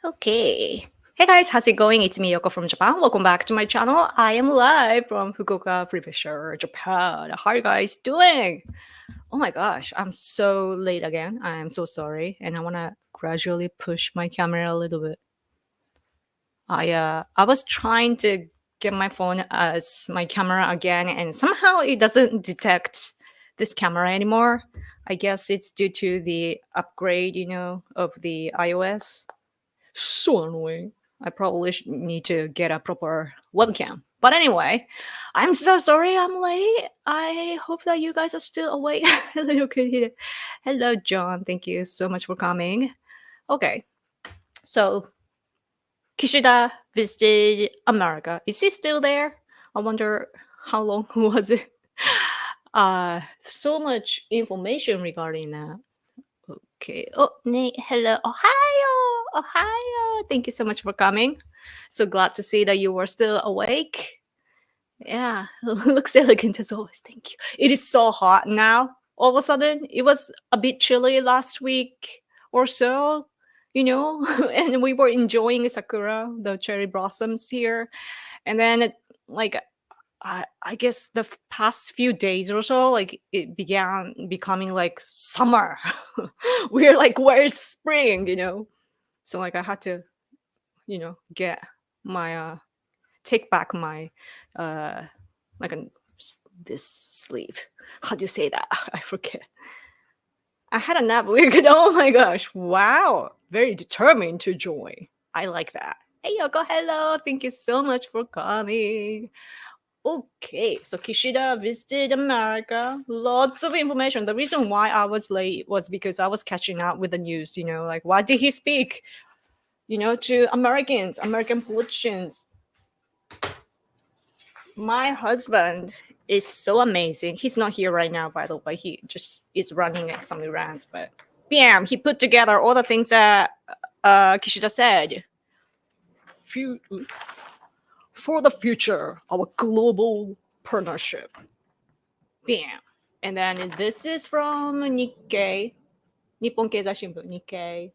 Okay. Hey guys, how's it going? It's me, Yoko from Japan. Welcome back to my channel. I am live from Fukuoka Prefecture, Japan. How are you guys doing? Oh my gosh, I'm so late again. I am so sorry. And I want to gradually push my camera a little bit. I was trying to get my phone as my camera again, and somehow it doesn't detect this camera anymore. I guess it's due to the upgrade, of the iOS. So annoying. I probably need to get a proper webcam. But anyway, I'm so sorry I'm late. I hope that you guys are still awake. Hello, Kishida. Hello, John. Thank you so much for coming. Okay, so Kishida visited America. Is he still there? I wonder how long was it? So much information regarding that. Okay. Oh, Nate, hello. Ohio. Thank you so much for coming. So glad to see that you were still awake. Yeah, looks elegant as always. Thank you. It is so hot now. All of a sudden, it was a bit chilly last week or so, and we were enjoying sakura, the cherry blossoms here. And then, I guess the past few days or so, like it began becoming like summer. We're like, where's spring? So like I had to, get my take back my like this sleeve. How do you say that? I forget. I had a nap. We're good. Oh my gosh! Wow, very determined to join. I like that. Hey Yoko, hello. Thank you so much for coming. Okay, so Kishida visited America. Lots of information. The reason why I was late was because I was catching up with the news. Like what did he speak? To Americans, American politicians. My husband is so amazing. He's not here right now, by the way. He just is running some errands, but bam, he put together all the things that Kishida said. For the future, our global partnership. Bam. And then this is from Nikkei, Nippon Keizai Shimbun, Nikkei,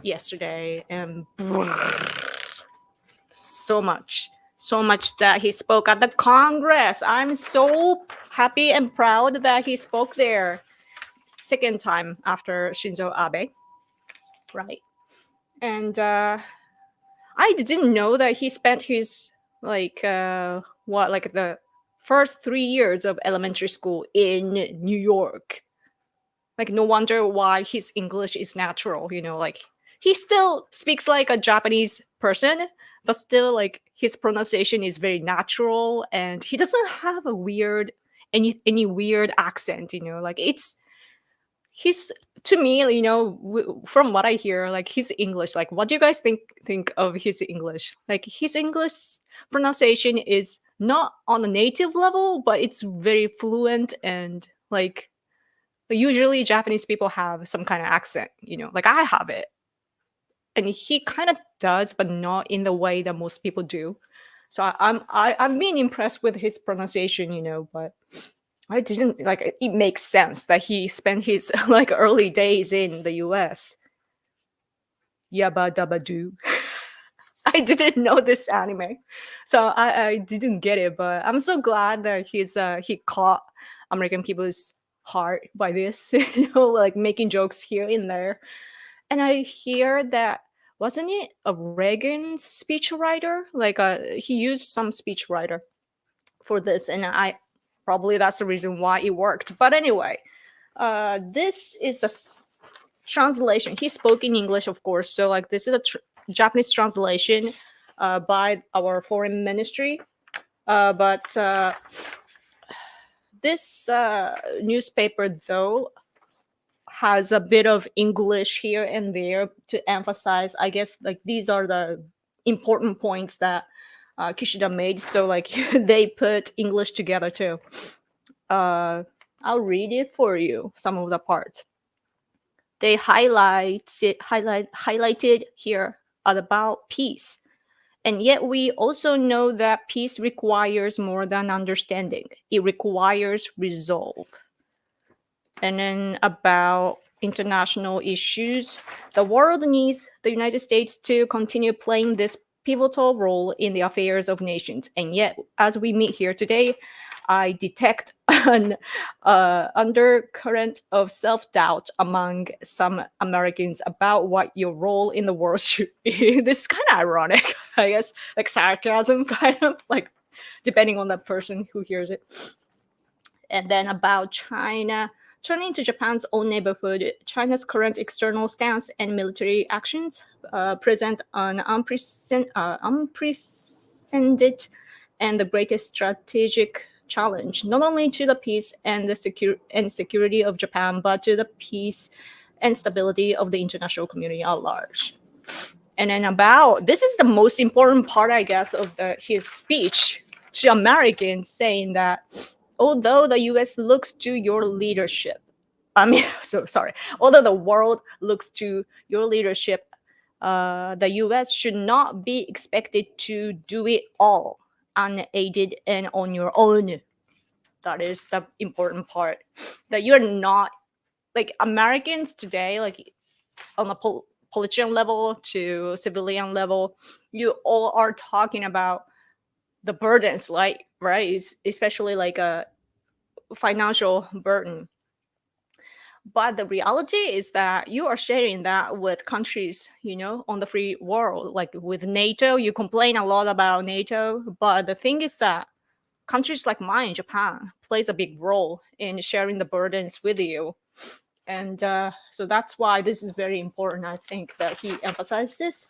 yesterday, and so much that he spoke at the Congress. I'm so happy and proud that he spoke there. Second time after Shinzo Abe, right? And I didn't know that he spent his the first 3 years of elementary school in New York. Like no wonder why his English is natural, like he still speaks like a Japanese person, but still like his pronunciation is very natural and he doesn't have a weird any weird accent, like he's to me, from what I hear, like his English, like what do you guys think of his English? Like his English pronunciation is not on a native level, but it's very fluent and like usually Japanese people have some kind of accent, like I have it. And he kind of does, but not in the way that most people do. So I'm being impressed with his pronunciation, but I didn't like it makes sense that he spent his like early days in the US. Yabba dabba doo. I didn't know this anime. So I didn't get it, but I'm so glad that he caught American people's heart by this, like making jokes here and there. And I hear that wasn't it a Reagan speechwriter? Like he used some speechwriter for this, and I probably that's the reason why it worked. But anyway, this is a translation. He spoke in English, of course. So like this is a Japanese translation by our foreign ministry. But this newspaper, though, has a bit of English here and there to emphasize, I guess, like these are the important points that Kishida made. So like they put English together too. I'll read it for you, some of the parts. They highlighted here about peace. And yet we also know that peace requires more than understanding. It requires resolve. And then about international issues. The world needs the United States to continue playing this pivotal role in the affairs of nations. And yet, as we meet here today, I detect an undercurrent of self-doubt among some Americans about what your role in the world should be. This is kind of ironic, I guess, like sarcasm, kind of like depending on the person who hears it. And then about China. Turning to Japan's own neighborhood, China's current external stance and military actions present an unprecedented and the greatest strategic challenge, not only to the peace and the security of Japan, but to the peace and stability of the international community at large. And then this is the most important part, I guess, of his speech to Americans, saying that although the U.S. looks to your leadership, although the world looks to your leadership, the U.S. should not be expected to do it all unaided and on your own. That is the important part. That you're not, like Americans today, like on a politician level to civilian level, you all are talking about the burdens, like, right? Especially like a financial burden. But the reality is that you are sharing that with countries, on the free world. Like with NATO, you complain a lot about NATO, but the thing is that countries like mine, Japan, plays a big role in sharing the burdens with you. And so that's why this is very important, I think, that he emphasized this.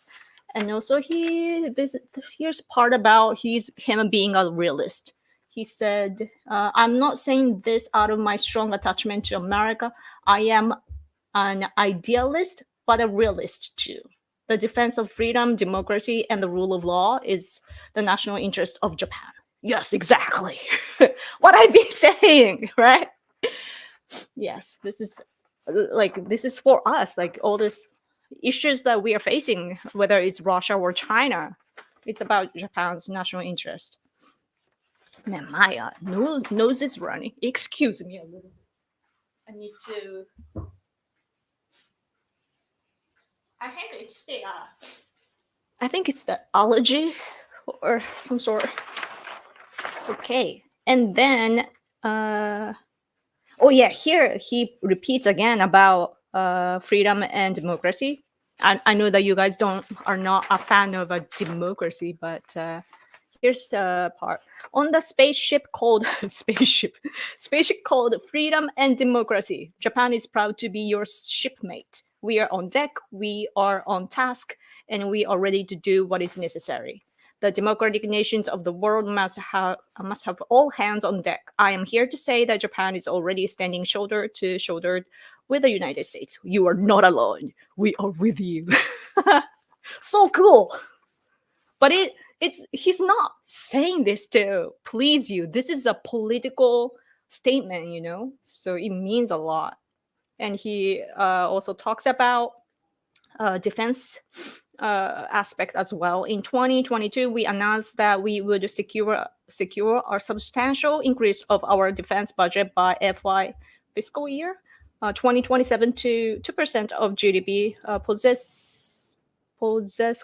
And also here's part about him being a realist. He said, I'm not saying this out of my strong attachment to America. I am an idealist, but a realist too. The defense of freedom, democracy, and the rule of law is the national interest of Japan. Yes, exactly. What I've been saying, right? Yes, this is for us, like all these issues that we are facing, whether it's Russia or China. It's about Japan's national interest. Man, my nose is running. Excuse me a little bit. I need to. I think it's the allergy or some sort. Okay, and then here he repeats again about freedom and democracy. I know that you guys are not a fan of a democracy, but here's a part on the spaceship called Freedom and Democracy. Japan is proud to be your shipmate. We are on deck, we are on task, and we are ready to do what is necessary. The democratic nations of the world must have all hands on deck. I am here to say that Japan is already standing shoulder to shoulder with the United States. You are not alone. We are with you. So cool. But he's not saying this to please you. This is a political statement, so it means a lot. And he also talks about defense aspect as well. In 2022, we announced that we would secure a substantial increase of our defense budget by FY fiscal year 2027 to 2% of GDP, possess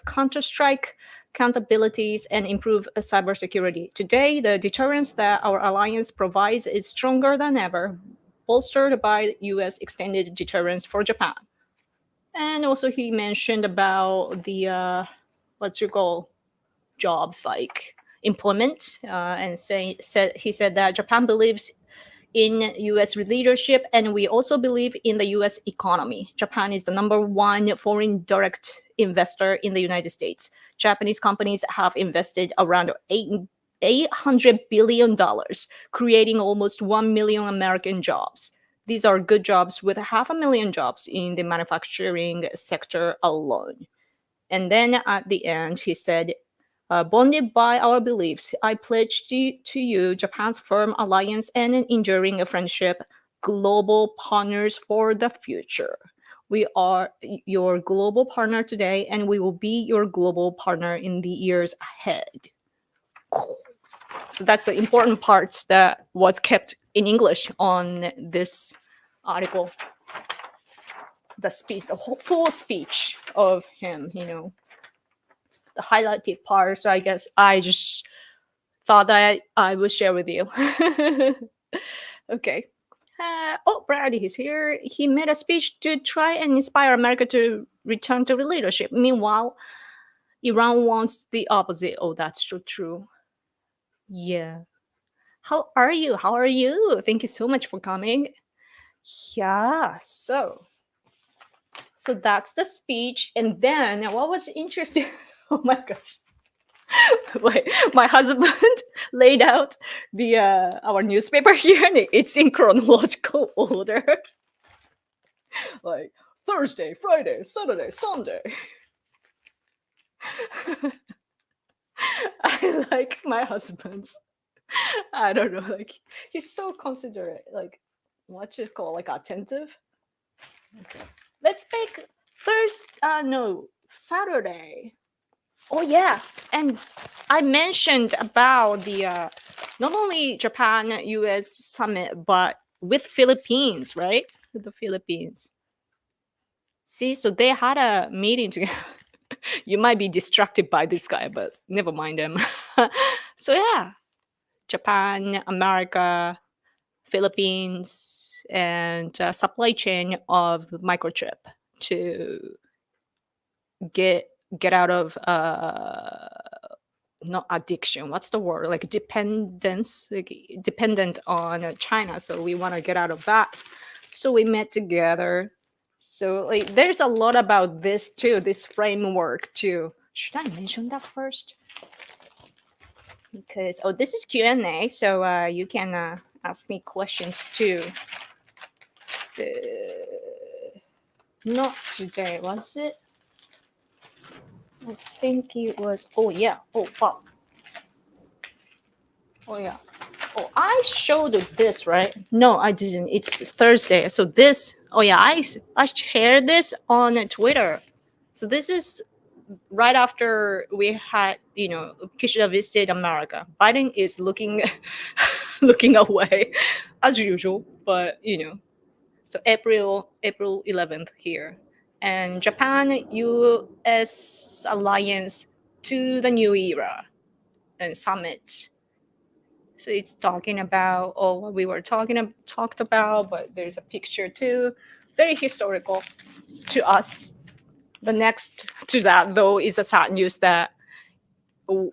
counter-strike capabilities and improve cybersecurity. Today, the deterrence that our alliance provides is stronger than ever, bolstered by U.S. extended deterrence for Japan. And also he mentioned about the jobs like employment, and he said that Japan believes in U.S. leadership, and we also believe in the U.S. economy. Japan is the number one foreign direct investor in the United States. Japanese companies have invested around $800 billion, creating almost 1 million American jobs. These are good jobs with 500,000 jobs in the manufacturing sector alone. And then at the end, he said, bonded by our beliefs, I pledge to you Japan's firm alliance and an enduring friendship, global partners for the future. We are your global partner today, and we will be your global partner in the years ahead. Cool. So that's the important part that was kept in English on this article. the speech, the whole full speech of him, the highlighted part. So I guess I just thought that I would share with you. Okay. Brady is here. He made a speech to try and inspire America to return to leadership. Meanwhile, Iran wants the opposite. Oh, that's true. Yeah. How are you? Thank you so much for coming. Yeah. So that's the speech. And then what was interesting? Oh my gosh. Wait, my husband laid out the our newspaper here, and it's in chronological order. Like Thursday, Friday, Saturday, Sunday. I like my husband's. I don't know, like he's so considerate, like what you call like attentive. Okay. Let's make Saturday. Oh yeah, and I mentioned about the not only Japan-US summit, but with Philippines, right? With the Philippines. See, so they had a meeting together. You might be distracted by this guy, but never mind him. So yeah, Japan, America, Philippines, and supply chain of microchip to get out of not addiction, what's the word, like dependence, like dependent on China. So we want to get out of that, so we met together. So like there's a lot about this too, this framework too. Should I mention that first? Because this is Q&A, so you can ask me questions too. Not today, was it? I think it was. Oh yeah. Oh wow. Oh yeah. Oh, I showed this, right? No, I didn't. It's Thursday. So this. Oh yeah, I shared this on Twitter. So this is right after we had, Kishida visited America. Biden is looking away as usual, but so April 11th here. And Japan-US alliance to the new era and summit. So it's talking about what we were talked about, but there's a picture too, very historical to us. The next to that, though, is a sad news that to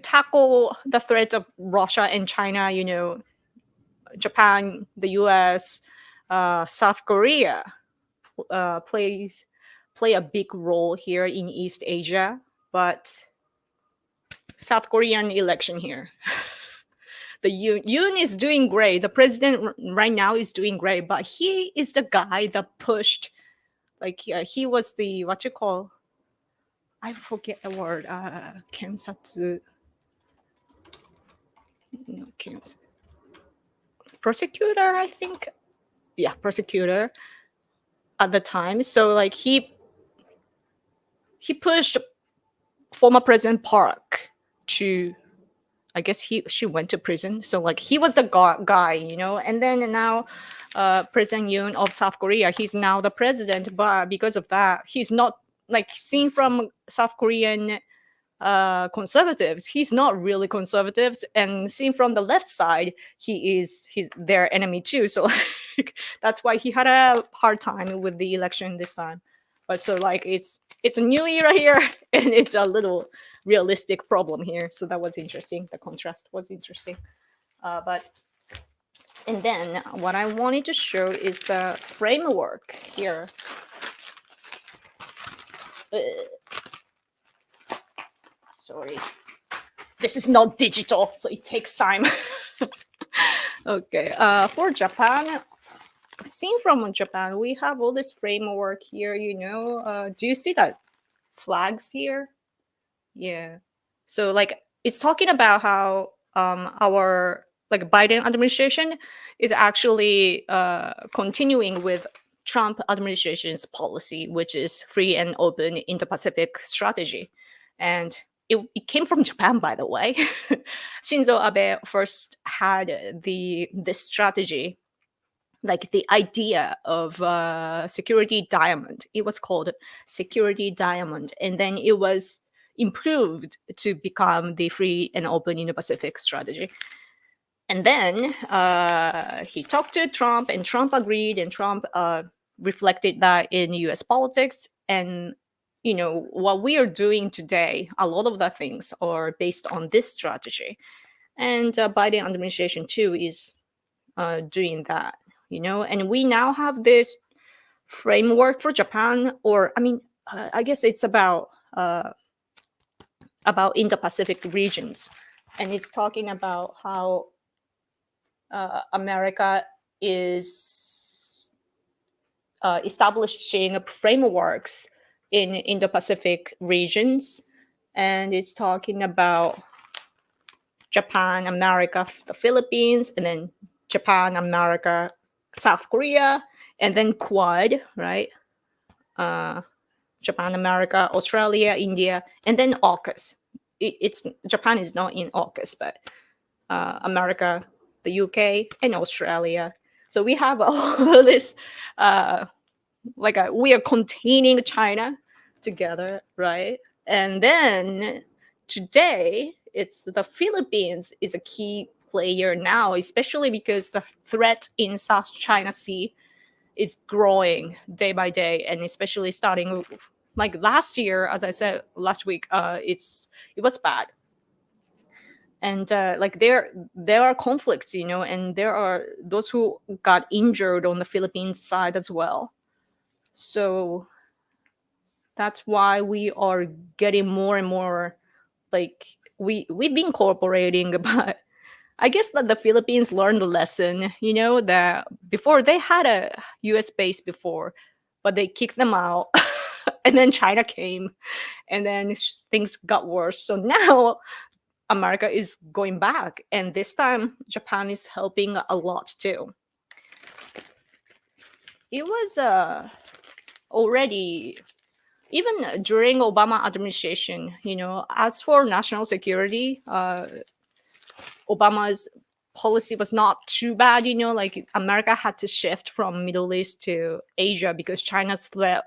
tackle the threat of Russia and China, Japan, the US, South Korea play a big role here in East Asia. But South Korean election here. The Yoon is doing great. The president right now is doing great, but he is the guy that pushed, like he was the, what you call, I forget the word, kensatsu. No, prosecutor, I think. Yeah, prosecutor at the time. So like he pushed former President Park to, I guess she went to prison. So like he was the guy, and then now President Yoon of South Korea, he's now the president, but because of that, he's not, like, seen from South Korean conservatives, he's not really conservative, and seen from the left side, he's their enemy too. So like, that's why he had a hard time with the election this time. But so like it's a new era here, and it's a little realistic problem here. So that was interesting. The contrast was interesting. And then what I wanted to show is the framework here. Sorry, this is not digital, so it takes time. Okay, for Japan, seen from Japan, we have all this framework here, do you see that flags here? Yeah. So like it's talking about how our like Biden administration is actually continuing with Trump administration's policy, which is free and open Indo-Pacific strategy. And it came from Japan, by the way. Shinzo Abe first had this strategy, like the idea of security diamond. It was called security diamond, and then it was improved to become the free and open Indo-Pacific strategy. And then he talked to Trump, and Trump agreed, and Trump reflected that in U.S. politics. And what we are doing today, a lot of the things are based on this strategy. And Biden administration too is doing that, and we now have this framework for Japan, or I guess it's about Indo-Pacific regions, and it's talking about how America is establishing frameworks in Indo-Pacific regions, and it's talking about Japan, America, the Philippines, and then Japan, America, South Korea, and then Quad, right? Japan, America, Australia, India, and then AUKUS. It's Japan is not in AUKUS, but America, the UK, and Australia. So we have all this, we are containing China together, right? And then today, it's the Philippines is a key player now, especially because the threat in South China Sea is growing day by day, and especially starting like last year, as I said last week, it was bad. And there are conflicts, and there are those who got injured on the Philippines side as well. So that's why we are getting more and more, like we've been cooperating, but I guess that the Philippines learned a lesson, that before they had a US base before, but they kicked them out. And then China came, and then things got worse. So now America is going back, and this time Japan is helping a lot too. It was already, even during Obama administration, as for national security, Obama's policy was not too bad, like America had to shift from Middle East to Asia because China's threat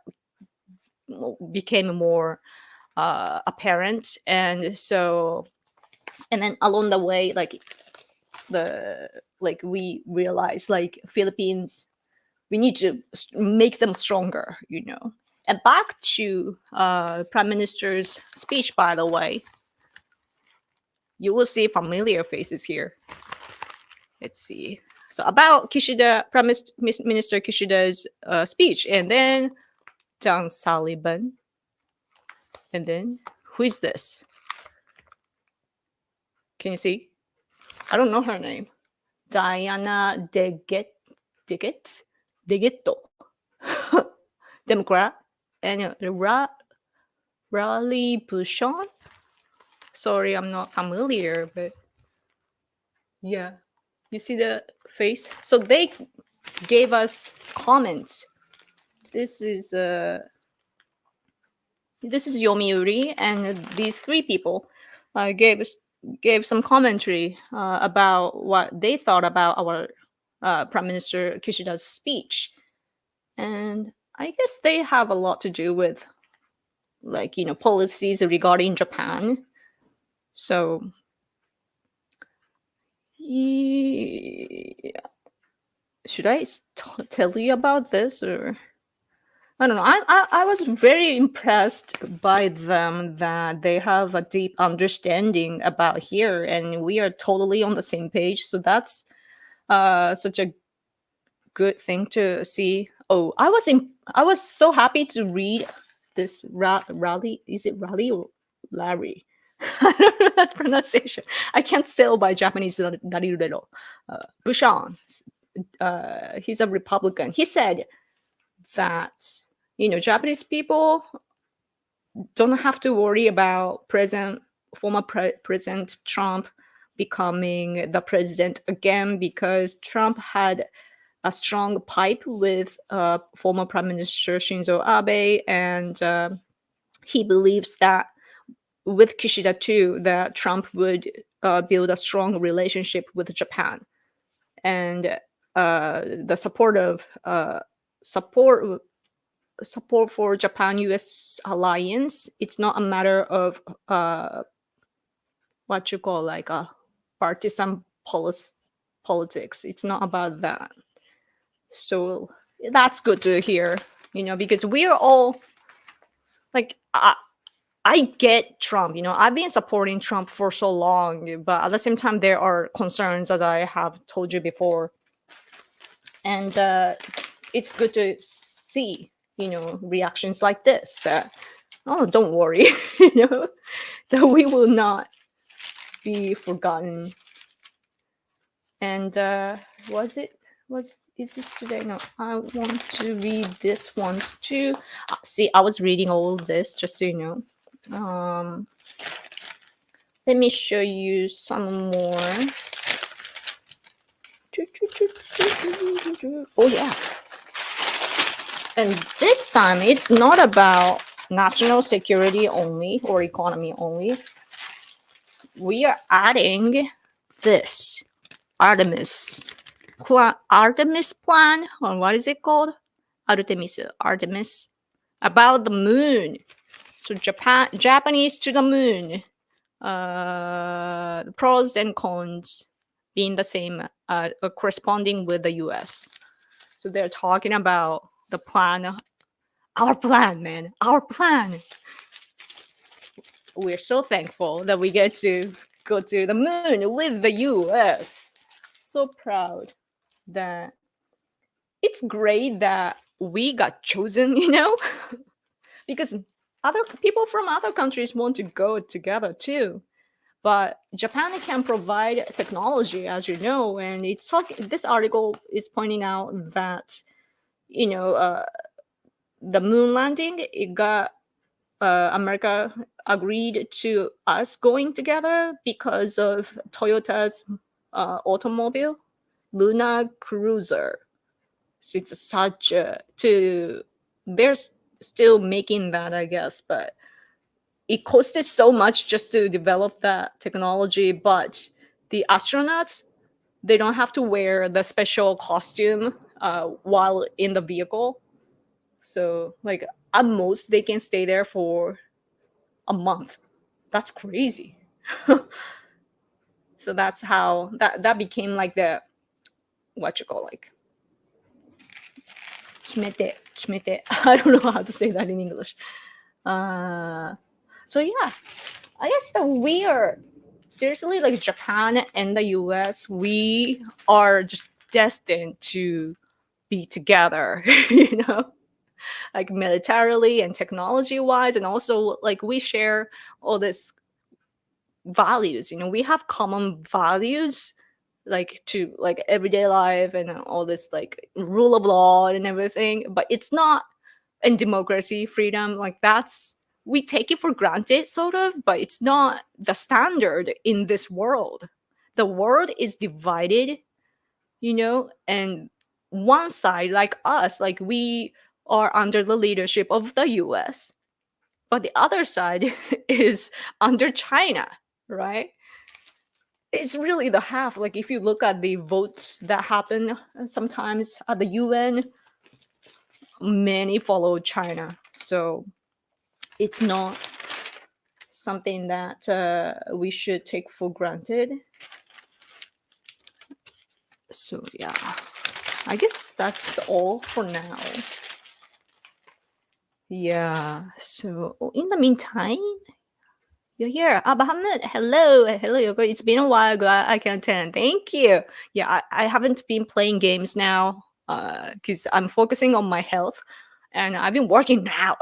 became more apparent. And then along the way, we realized, Philippines, we need to make them stronger, And back to Prime Minister's speech, by the way, you will see familiar faces here. Let's see. So about Kishida, Prime Minister Kishida's speech, and then John Sullivan, and then who is this? Can you see? I don't know her name. Diana Degetto, Democrat, and Raleigh Bouchon. Sorry, I'm not familiar, but yeah, you see the face. So they gave us comments. This is Yomiuri, and these three people gave some commentary about what they thought about our Prime Minister Kishida's speech, and I guess they have a lot to do with, policies regarding Japan. So, yeah. Should I tell you about this, or I don't know. I was very impressed by them, that they have a deep understanding about here, and we are totally on the same page. So that's such a good thing to see. Oh, I was so happy to read this Raleigh. Is it Raleigh or Larry? I don't know that pronunciation. I can't tell by Japanese. Bouchon. He's a Republican. He said that Japanese people don't have to worry about former President Trump becoming the president again, because Trump had a strong pipe with former Prime Minister Shinzo Abe, and he believes that with Kishida too, that Trump would build a strong relationship with Japan, and the support for Japan-U.S. alliance. It's not a matter of what you call like a partisan politics. It's not about that. So that's good to hear, because we are all like, I get Trump, I've been supporting Trump for so long, but at the same time, there are concerns, as I have told you before. And it's good to see, reactions like this that, oh, don't worry, that we will not be forgotten. And is this today? No, I want to read this one too. See, I was reading all of this just so you know. Let me show you some more. Oh yeah. And this time it's not about national security only or economy only. We are adding this Artemis plan, or what is it called? Artemis, about the moon. So Japanese to the moon. The pros and cons being the same, corresponding with the US. So they're talking about the plan. Our plan, man. Our plan. We're so thankful that we get to go to the moon with the US. So proud that it's great that we got chosen, because other people from other countries want to go together too. But Japan can provide technology, as you know, and this article is pointing out that, the moon landing, it got America agreed to us going together because of Toyota's automobile, Luna Cruiser. So it's they're still making that, I guess, but it costed so much just to develop that technology. But the astronauts, they don't have to wear the special costume while in the vehicle. So like at most they can stay there for a month. That's crazy. So that's how that became like the, what you call, like, kimete. I don't know how to say that in English. So yeah, I guess that we are seriously, like, Japan and the US, we are just destined to be together, like militarily and technology wise, and also like we share all this values. We have common values, like to like everyday life and all this like rule of law and everything. But it's not, in democracy, freedom, like that's, we take it for granted sort of, but it's not the standard in this world. The world is divided, and one side, like us, like we are under the leadership of the US, but the other side is under China, right? It's really the half. Like if you look at the votes that happen sometimes at the UN, many follow China. So it's not something that we should take for granted. So yeah, I guess that's all for now. Yeah, so in the meantime, you're here. Bahamut, hello, Yoko. It's been a while. Glad I can attend. Thank you. Yeah, I haven't been playing games now because I'm focusing on my health, and I've been working now.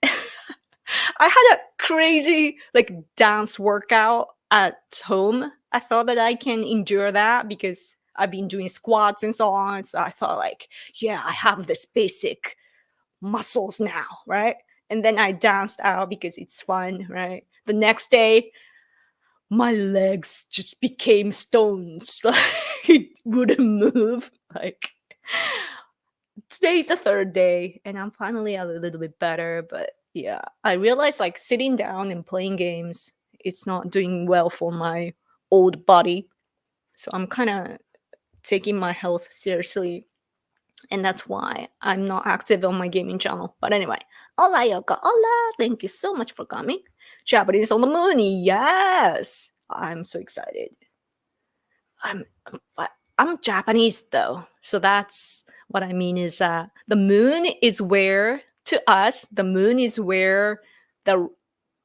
I had a crazy like dance workout at home. I thought that I can endure that because I've been doing squats and so on. So I thought like, yeah, I have this basic muscles now, right? And then I danced out because it's fun, right? The next day, my legs just became stones. Like it wouldn't move. Like today's the third day, and I'm finally a little bit better, but Yeah, I realized like sitting down and playing games, it's not doing well for my old body. So I'm kind of taking my health seriously. And that's why I'm not active on my gaming channel. But anyway, hola Yoko, hola! Thank you so much for coming. Japanese on the moon, yes! I'm so excited. I'm but I'm Japanese though, so that's what I mean is that the moon is where to us the moon is where the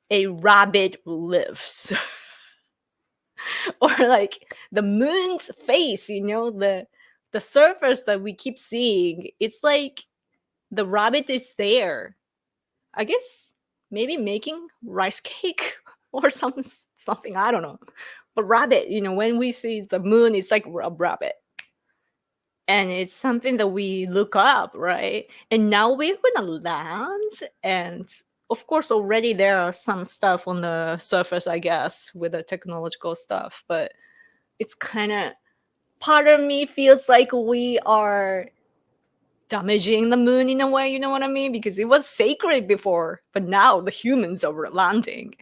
a rabbit lives. Or like the moon's face, the surface that we keep seeing, it's like the rabbit is there. I guess maybe making rice cake or something, I don't know. But rabbit, when we see the moon, it's like a rabbit. And it's something that we look up, right? And now we're gonna land, and of course already there are some stuff on the surface, I guess, with the technological stuff, but it's kind of, part of me feels like we are damaging the moon in a way, you know what I mean? Because it was sacred before, but now the humans are landing.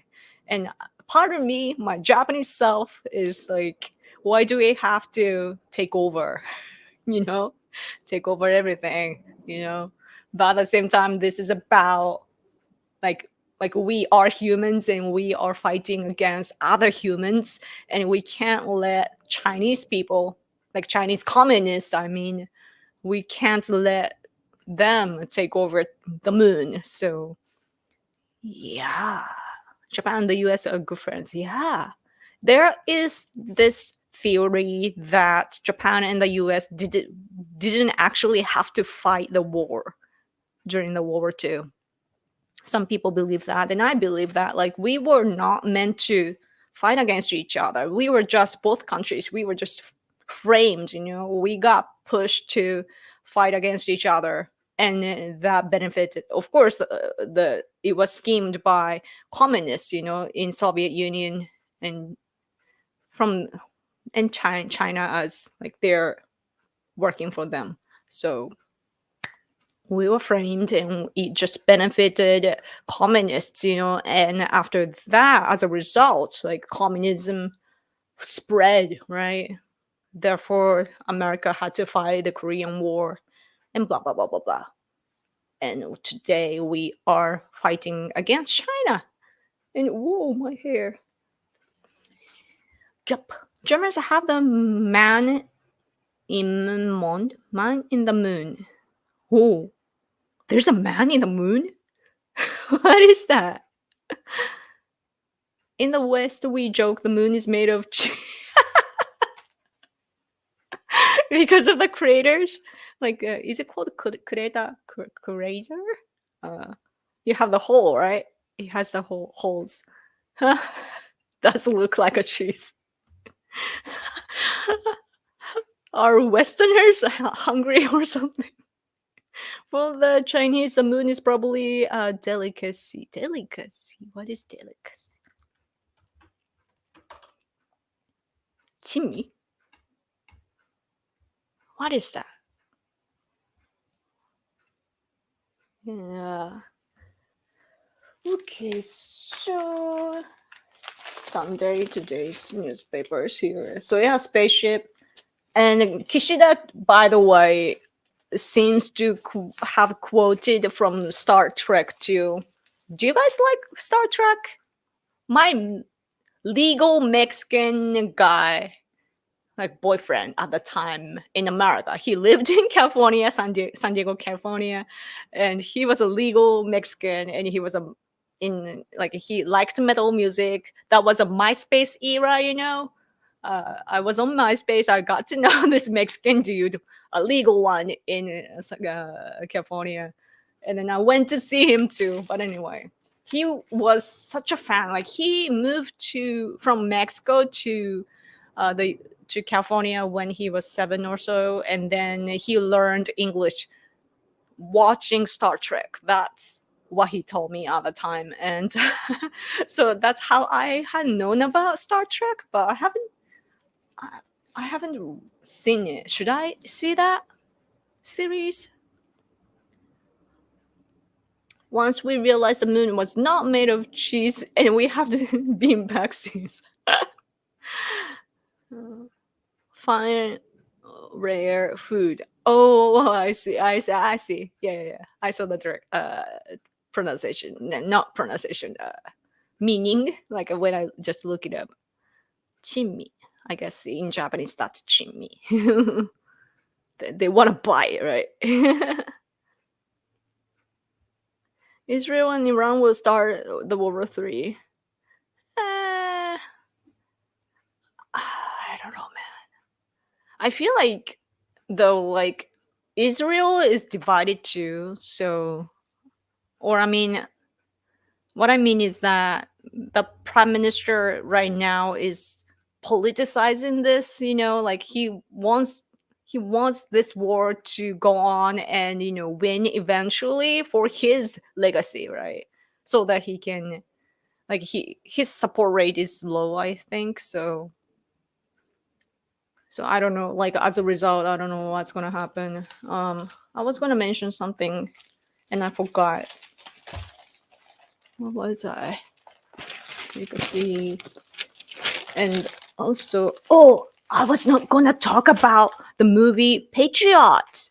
And part of me, my Japanese self, is like, why do we have to take over? you know, take over everything. But at the same time, this is about like we are humans and we are fighting against other humans, and we can't let Chinese people, like Chinese communists, I mean, we can't let them take over the moon. So yeah, Japan and the US are good friends. Yeah, there is this theory that Japan and the US didn't actually have to fight the war during the World War II. Some people believe that, and I believe that. Like, we were not meant to fight against each other. We were just, both countries, we were just framed, we got pushed to fight against each other. And that benefited, of course, it was schemed by communists, in Soviet Union, and from and China as like they're working for them. So we were framed, and it just benefited communists, and after that, as a result, like communism spread, right? Therefore, America had to fight the Korean War, and blah blah blah blah blah. And today we are fighting against China. And whoa, my hair. Yep. Germans have the man man in the moon. Oh, there's a man in the moon? What is that? In the West, we joke the moon is made of because of the craters. Like, is it called crater? Crater? You have the hole, right? It has the holes. Does look like a cheese. Are Westerners hungry or something? For the Chinese, the moon is probably a delicacy. Delicacy? What is delicacy? Chimney? What is that? Yeah. Okay, so Sunday, today's newspapers here. So it has spaceship. And Kishida, by the way, seems to have quoted from Star Trek too. Do you guys like Star Trek? My legal Mexican guy, like boyfriend at the time in America, he lived in California, San Diego, California, and he was a legal Mexican, and he was he liked metal music. That was a MySpace era. I was on MySpace. I got to know this Mexican dude, a legal one in California, and then I went to see him too. But anyway, he was such a fan. Like, he moved from Mexico to California when he was 7 or so, and then he learned English watching Star Trek. That's what he told me at the time, and so that's how I had known about Star Trek. But I haven't seen it. Should I see that series? Once we realized the moon was not made of cheese and we have the beanbag seeds. Fine, rare food. Oh, I see. Yeah. I saw the direct pronunciation, not pronunciation, meaning. Like when I just look it up, chimmi. I guess in Japanese that's chimmi. They want to buy it, right? Israel and Iran will start the World War III. I don't know, man. I feel like though, like Israel is divided too. So, or I mean, what I mean is that the prime minister right now is politicizing this. Like he wants this war to go on and win eventually for his legacy, right? So that he can, like, his support rate is low, I think. So I don't know, like, as a result, I don't know what's gonna happen. I was gonna mention something and I forgot. What was I? You can see. And also, I was not gonna talk about the movie Patriot.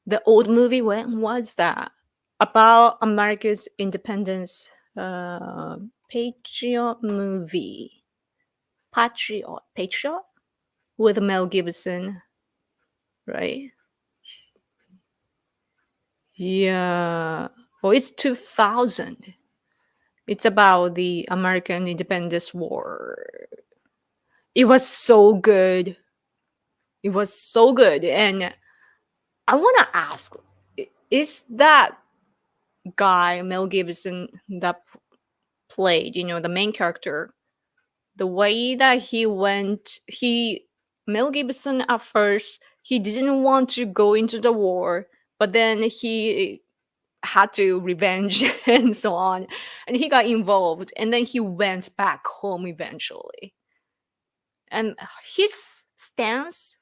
The old movie, when was that? About America's independence. Patriot movie. Patriot? With Mel Gibson, right? Yeah. Oh, it's 2000. It's about the American Independence War. It was so good. And I want to ask, is that guy, Mel Gibson, that played, the main character, the way that Mel Gibson at first, he didn't want to go into the war, but then he had to revenge and so on, and he got involved, and then he went back home eventually. And his stance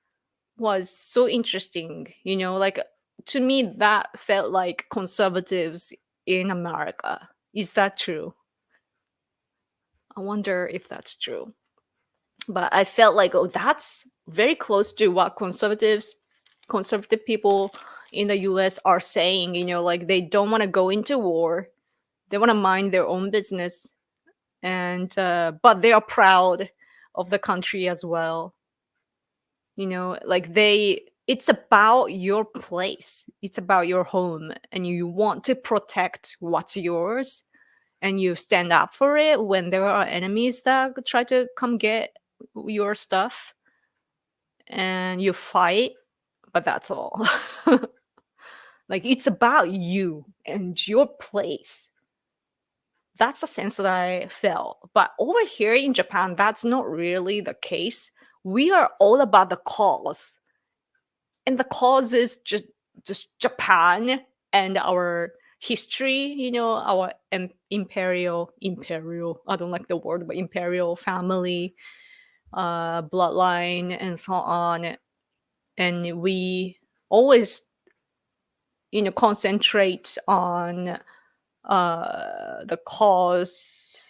was so interesting, like, to me that felt like conservatives in America. Is that true? I wonder if that's true. But I felt like, that's very close to what conservative people in the US are saying, like they don't want to go into war. They want to mind their own business. And but they are proud of the country as well. Like it's about your place. It's about your home, and you want to protect what's yours, and you stand up for it when there are enemies that try to come get your stuff, and you fight, but that's all. Like, it's about you and your place. That's the sense that I felt. But over here in Japan, that's not really the case. We are all about the cause. And the cause is just Japan and our history, our imperial, I don't like the word, but imperial family, bloodline, and so on. And we always, concentrate on the cause,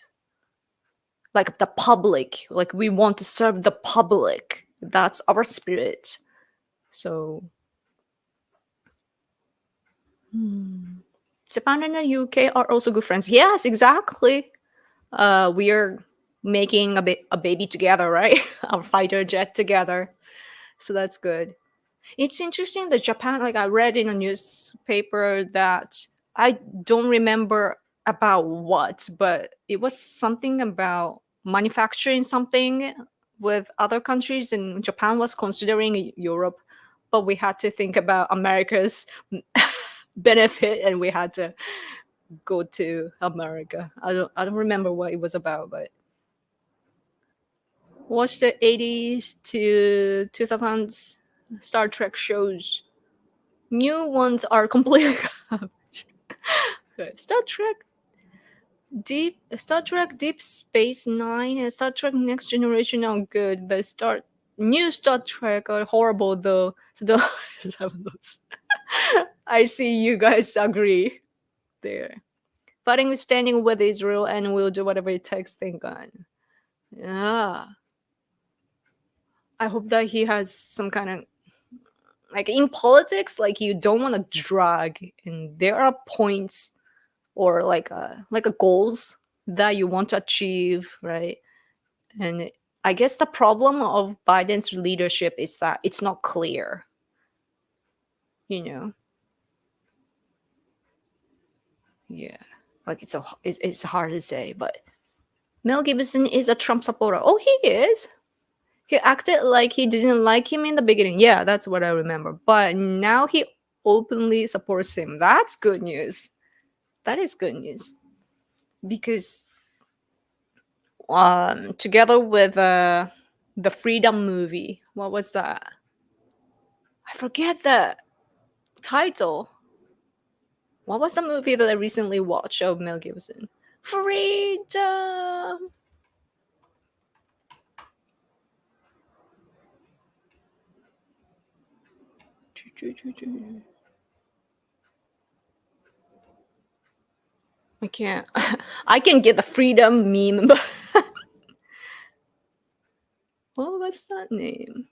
like the public, like we want to serve the public. That's our spirit. So Japan and the UK are also good friends. Yes, exactly. We are making a baby together, right? Our fighter jet together. So that's good. It's interesting that Japan, like I read in a newspaper that I don't remember about what, but it was something about manufacturing something with other countries, and Japan was considering Europe, but we had to think about America's benefit, and we had to go to America. I don't remember what it was about, but watch the 80s to 2000s Star Trek shows. New ones are completely garbage. Okay. Star Trek Deep Space Nine and Star Trek Next Generation are good. The new Star Trek are horrible though. So don't have those. I see you guys agree. there. Fighting is standing with Israel and will do whatever it takes, thank God. Yeah. I hope that he has some kind of, like, in politics, like, you don't want to drag, and there are points or like a goals that you want to achieve, right? And I guess the problem of Biden's leadership is that it's not clear, you know. Yeah, like it's hard to say, but Mel Gibson is a Trump supporter. Oh, he is. He acted like he didn't like him in the beginning. Yeah, that's what I remember. But now he openly supports him. That's good news. That is good news. Because together with the Freedom movie, what was that? I forget the title. What was the movie that I recently watched of Mel Gibson? Freedom. I can't. I can get the freedom meme, but what was that name?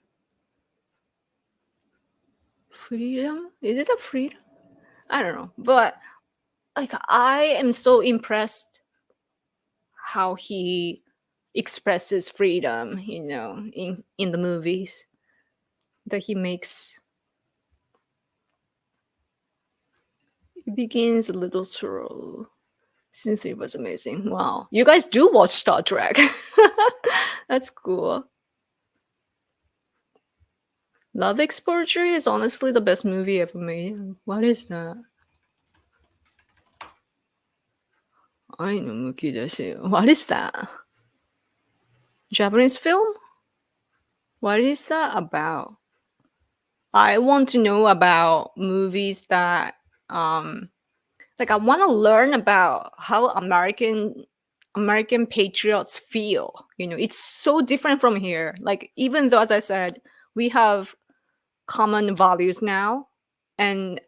Freedom? Is it a freedom? I don't know, but like I am so impressed how he expresses freedom, you know, in the movies that he makes. It begins a little slow. Since it was amazing. Wow. You guys do watch Star Trek. That's cool. Love Exposure is honestly the best movie ever made. What is that? 愛のむき出し. What is that? Japanese film? What is that about? I want to know about movies that like I want to learn about how American patriots feel. You know, it's so different from here. Like even though, as I said, we have common values now, and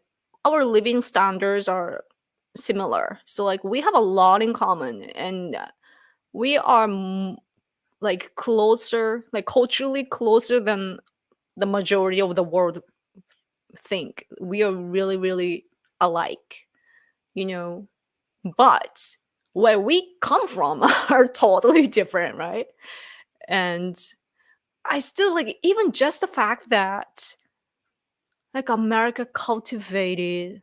our living standards are similar. So like we have a lot in common, and we are like closer, like culturally closer than the majority of the world think. We are really, really alike, you know. But where we come from are totally different, right? And I still like even just the fact that like America cultivated,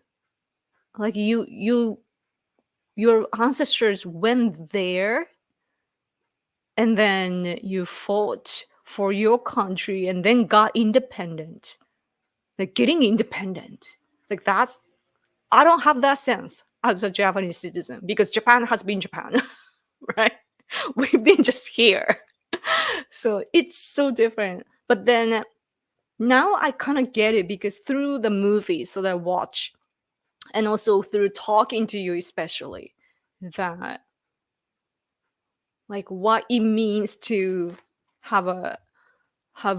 like your ancestors went there and then you fought for your country and then got independent. Like getting independent, like that's, I don't have that sense as a Japanese citizen because Japan has been Japan. Right? We've been just here. So it's so different. But then now I kind of get it because through the movies that I watch and also through talking to you especially, that like what it means to have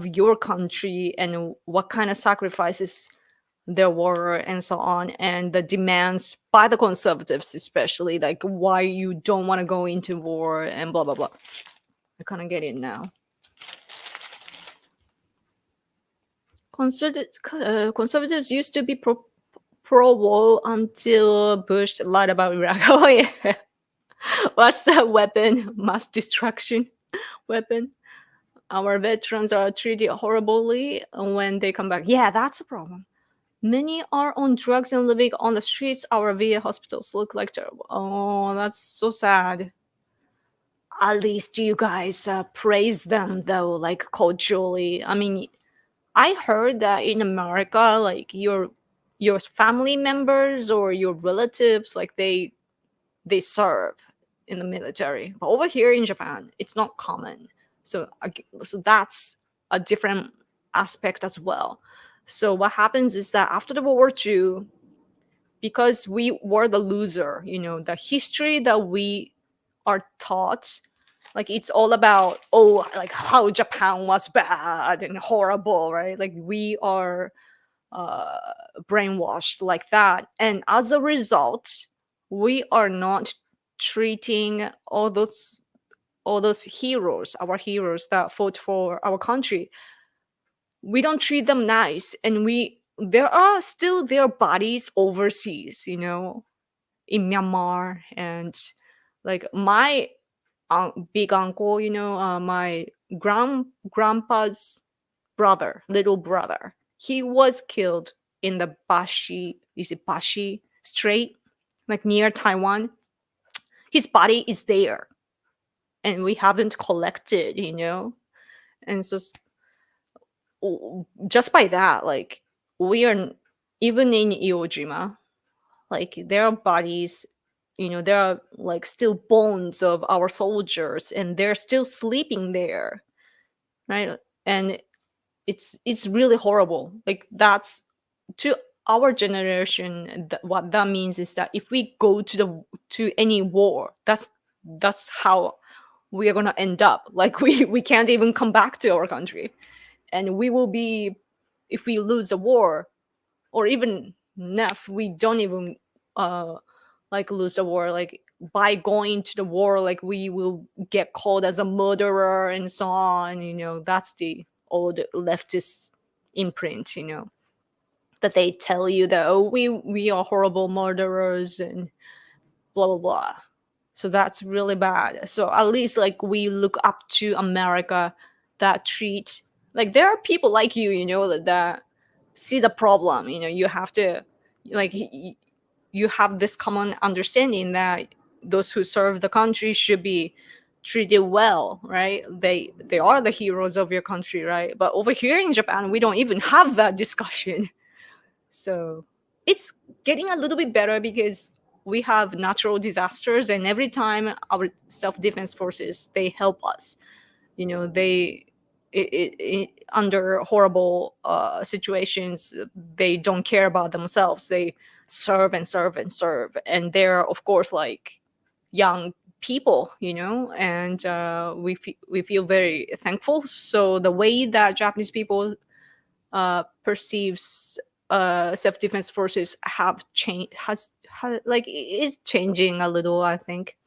your country and what kind of sacrifices there were and so on, and the demands by the conservatives especially, like why you don't want to go into war and blah blah blah. I kind of get it now. Conservatives used to be pro-war until Bush lied about Iraq. Oh yeah. What's that weapon? Mass destruction weapon. Our veterans are treated horribly when they come back. Yeah, that's a problem. Many are on drugs and living on the streets. Our VA hospitals look like terrible. Oh, that's so sad. At least you guys praise them though, like culturally. I mean, I heard that in America, like your family members or your relatives, like they serve in the military. But over here in Japan, it's not common. So that's a different aspect as well. So what happens is that after the World War II, because we were the loser, you know, the history that we are taught, like it's all about, oh, like how Japan was bad and horrible, right? Like we are brainwashed like that. And as a result, we are not treating all those heroes, our heroes that fought for our country. We don't treat them nice, and there are still their bodies overseas, in Myanmar. And like my big uncle, my grandpa's brother, little brother, he was killed in the Bashi Strait, like near Taiwan. His body is there, and we haven't collected, and so just by that, like, we are, even in Iwo, like, there are bodies, there are like still bones of our soldiers, and they're still sleeping there, right? And it's really horrible. Like, that's, to our generation, what that means is that if we go to any war, that's how we are going to end up. Like, we can't even come back to our country, and we will be, if we lose the war, or even if we don't even like lose the war, like, by going to the war, like, we will get called as a murderer and so on. That's the old leftist imprint, that they tell you that, oh, we are horrible murderers and blah blah blah. So that's really bad. So at least, like, we look up to America, that treat, like, there are people like you, that see the problem. You have to, like, you have this common understanding that those who serve the country should be treated well, right? They are the heroes of your country, right? But over here in Japan, we don't even have that discussion. So it's getting a little bit better because we have natural disasters, and every time our self-defense forces, they help us. They under horrible situations, they don't care about themselves. They serve and serve and serve, and they're, of course, like, young people, and we feel very thankful. So the way that Japanese people perceives self-defense forces have changed, has like, is changing a little, I think.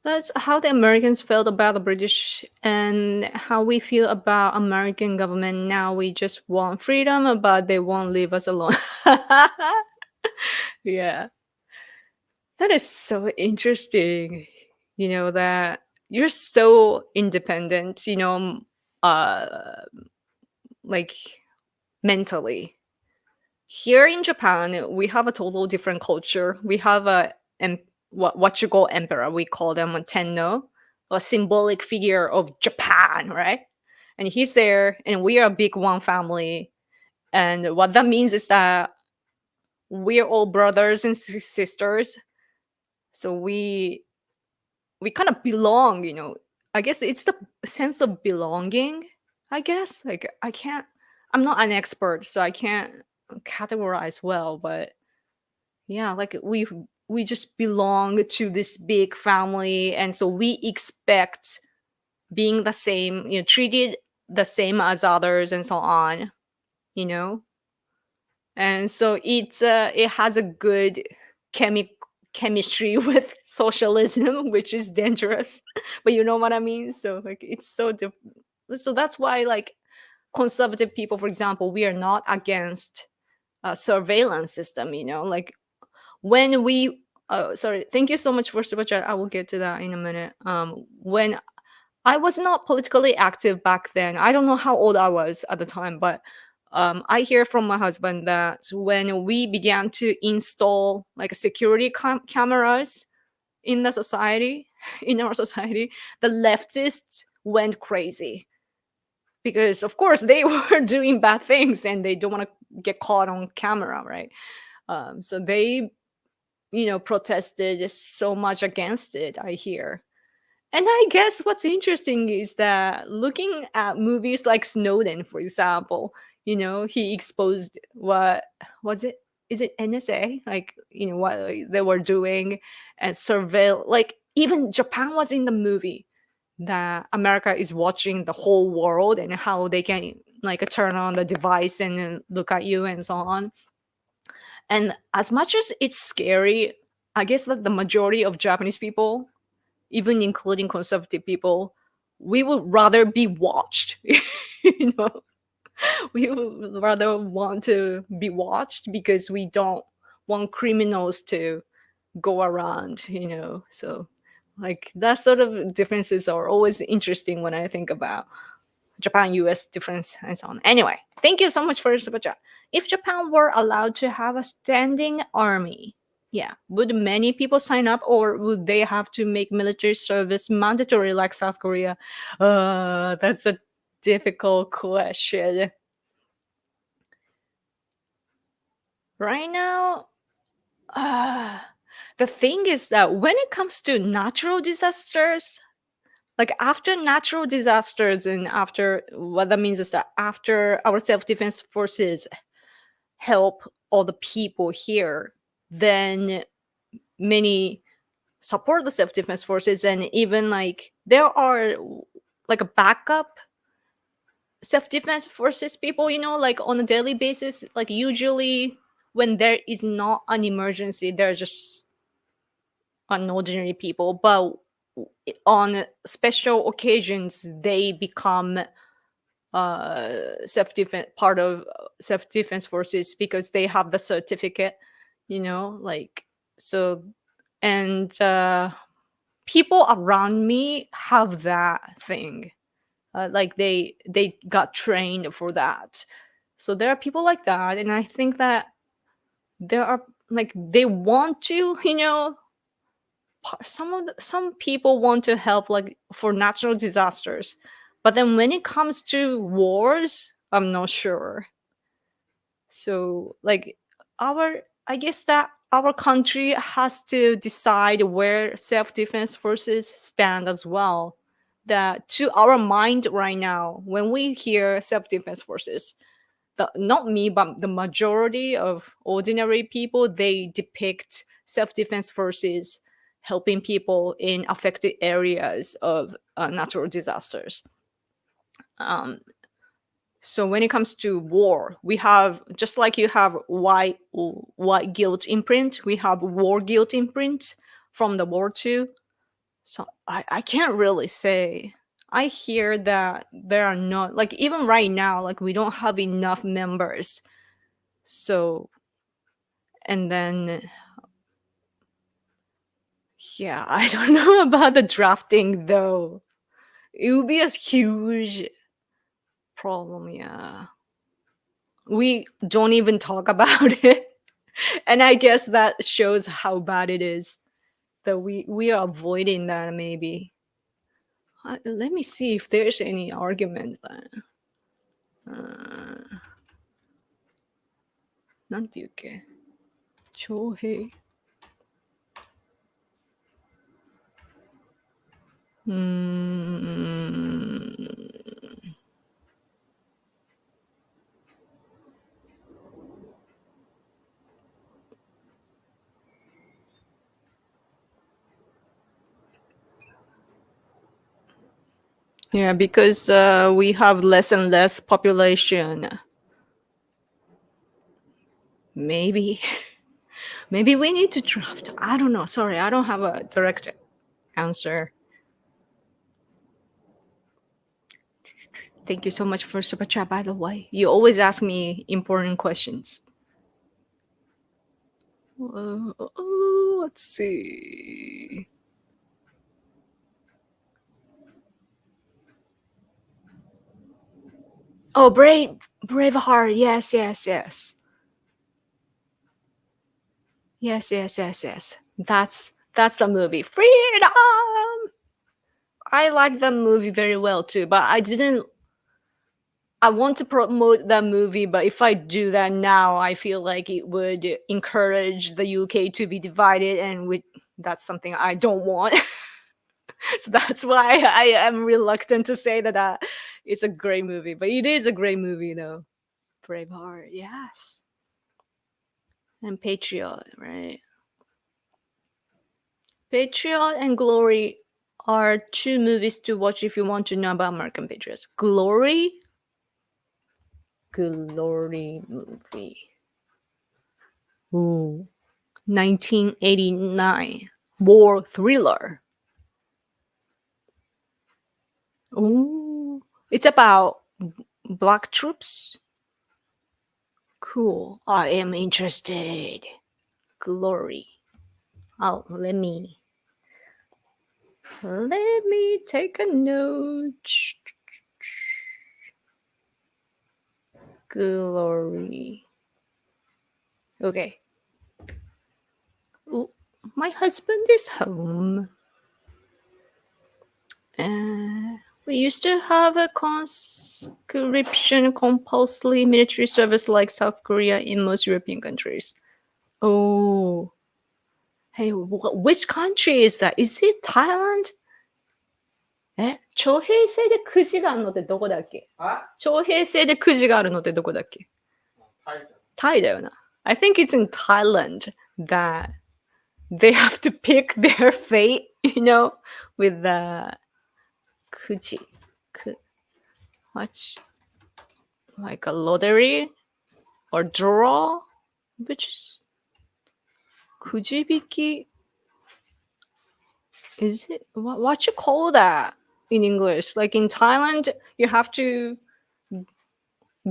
That's how the Americans felt about the British, and how we feel about American government now. We just want freedom, but they won't leave us alone. Yeah. That is so interesting. That you're so independent, like, mentally. Here in Japan, we have a total different culture. We have what you call emperor. We call them a tenno, a symbolic figure of Japan, right? And he's there, and we are a big one family. And what that means is that we're all brothers and sisters. So we kind of belong, I guess it's the sense of belonging, I guess. Like, I'm not an expert, so I can't categorize well, but yeah, like, we just belong to this big family, and so we expect being the same, treated the same as others, and so on, you know and so it has a good chemistry with socialism, which is dangerous. But you know what I mean. So, like, it's so so that's why, like, conservative people, for example, we are not against a surveillance system, like, when we sorry, thank you so much for super chat. I will get to that in a minute. When I was not politically active back then, I don't know how old I was at the time, but I hear from my husband that when we began to install, like, security cameras in the society, in our society, the leftists went crazy, because of course they were doing bad things and they don't want to get caught on camera, right? So they, protested so much against it, I hear. And I guess what's interesting is that, looking at movies like Snowden, for example, he exposed, what was it? Is it NSA? Like, what they were doing, and surveil. Like, even Japan was in the movie, that America is watching the whole world, and how they can, like turn on the device and then look at you and so on. And as much as it's scary, I guess that the majority of Japanese people, even including conservative people, we would rather be watched. You know, we would rather want to be watched because we don't want criminals to go around, you know. So like that sort of differences are always interesting when I think about Japan US difference and so on. Anyway, thank you so much for the super chat. If Japan were allowed to have a standing army, yeah, would many people sign up, or would they have to make military service mandatory like South Korea? That's a difficult question. Right now, the thing is that when it comes to natural disasters, like after natural disasters and after, what that means is that after our self-defense forces help all the people here, then many support the self-defense forces, and even like there are like a backup self-defense forces people, you know, like on a daily basis. Like usually when there is not an emergency, they're just ordinary people, but on special occasions they become self-defense, part of self-defense forces, because they have the certificate, you know, like. So, and people around me have that thing, like they got trained for that. So there are people like that, and I think that there are like they want to, you know, some people want to help like for natural disasters, but then when it comes to wars, I'm not sure. So like I guess that our country has to decide where self-defense forces stand as well. That to our mind right now, when we hear self-defense forces, not me, but the majority of ordinary people, they depict self-defense forces helping people in affected areas of natural disasters. So when it comes to war, we have, just like you have white guilt imprint, we have war guilt imprint from the war too. So I can't really say. I hear that there are not, like even right now, like we don't have enough members. So, and then, yeah, I don't know about the drafting though. It would be a huge problem, yeah. We don't even talk about it. And I guess that shows how bad it is that we are avoiding that maybe. Let me see if there's any argument. なんていうっけ、徴兵。Yeah, because we have less and less population. Maybe. Maybe we need to draft. I don't know. Sorry, I don't have a direct answer. Thank you so much for super chat, by the way. You always ask me important questions. Let's see. Oh, Braveheart. Yes. Yes. That's the movie. Freedom. I like the movie very well too, but I want to promote that movie, but if I do that now, I feel like it would encourage the UK to be divided, and that's something I don't want. So that's why I am reluctant to say that it's a great movie, but it is a great movie though. Braveheart, yes. And Patriot, right? Patriot and Glory are two movies to watch if you want to know about American Patriots. Glory, Glory movie. Ooh. 1989 war thriller. Oh, it's about black troops. Cool. I am interested. Glory. Oh, let me take a note. Glory. Okay. Oh, my husband is home. We used to have a conscription compulsory military service like South Korea in most European countries. Oh. Hey, which country is that? Is it Thailand? 徴兵制でくじがあるのってどこだっけ？徴兵制でくじがあるのってどこだっけ？タイだよな。I think it's in Thailand that they have to pick their fate, you know, with the くじ。Much like a lottery or draw, which is くじ引き. Is it what you call that in English? Like in Thailand, you have to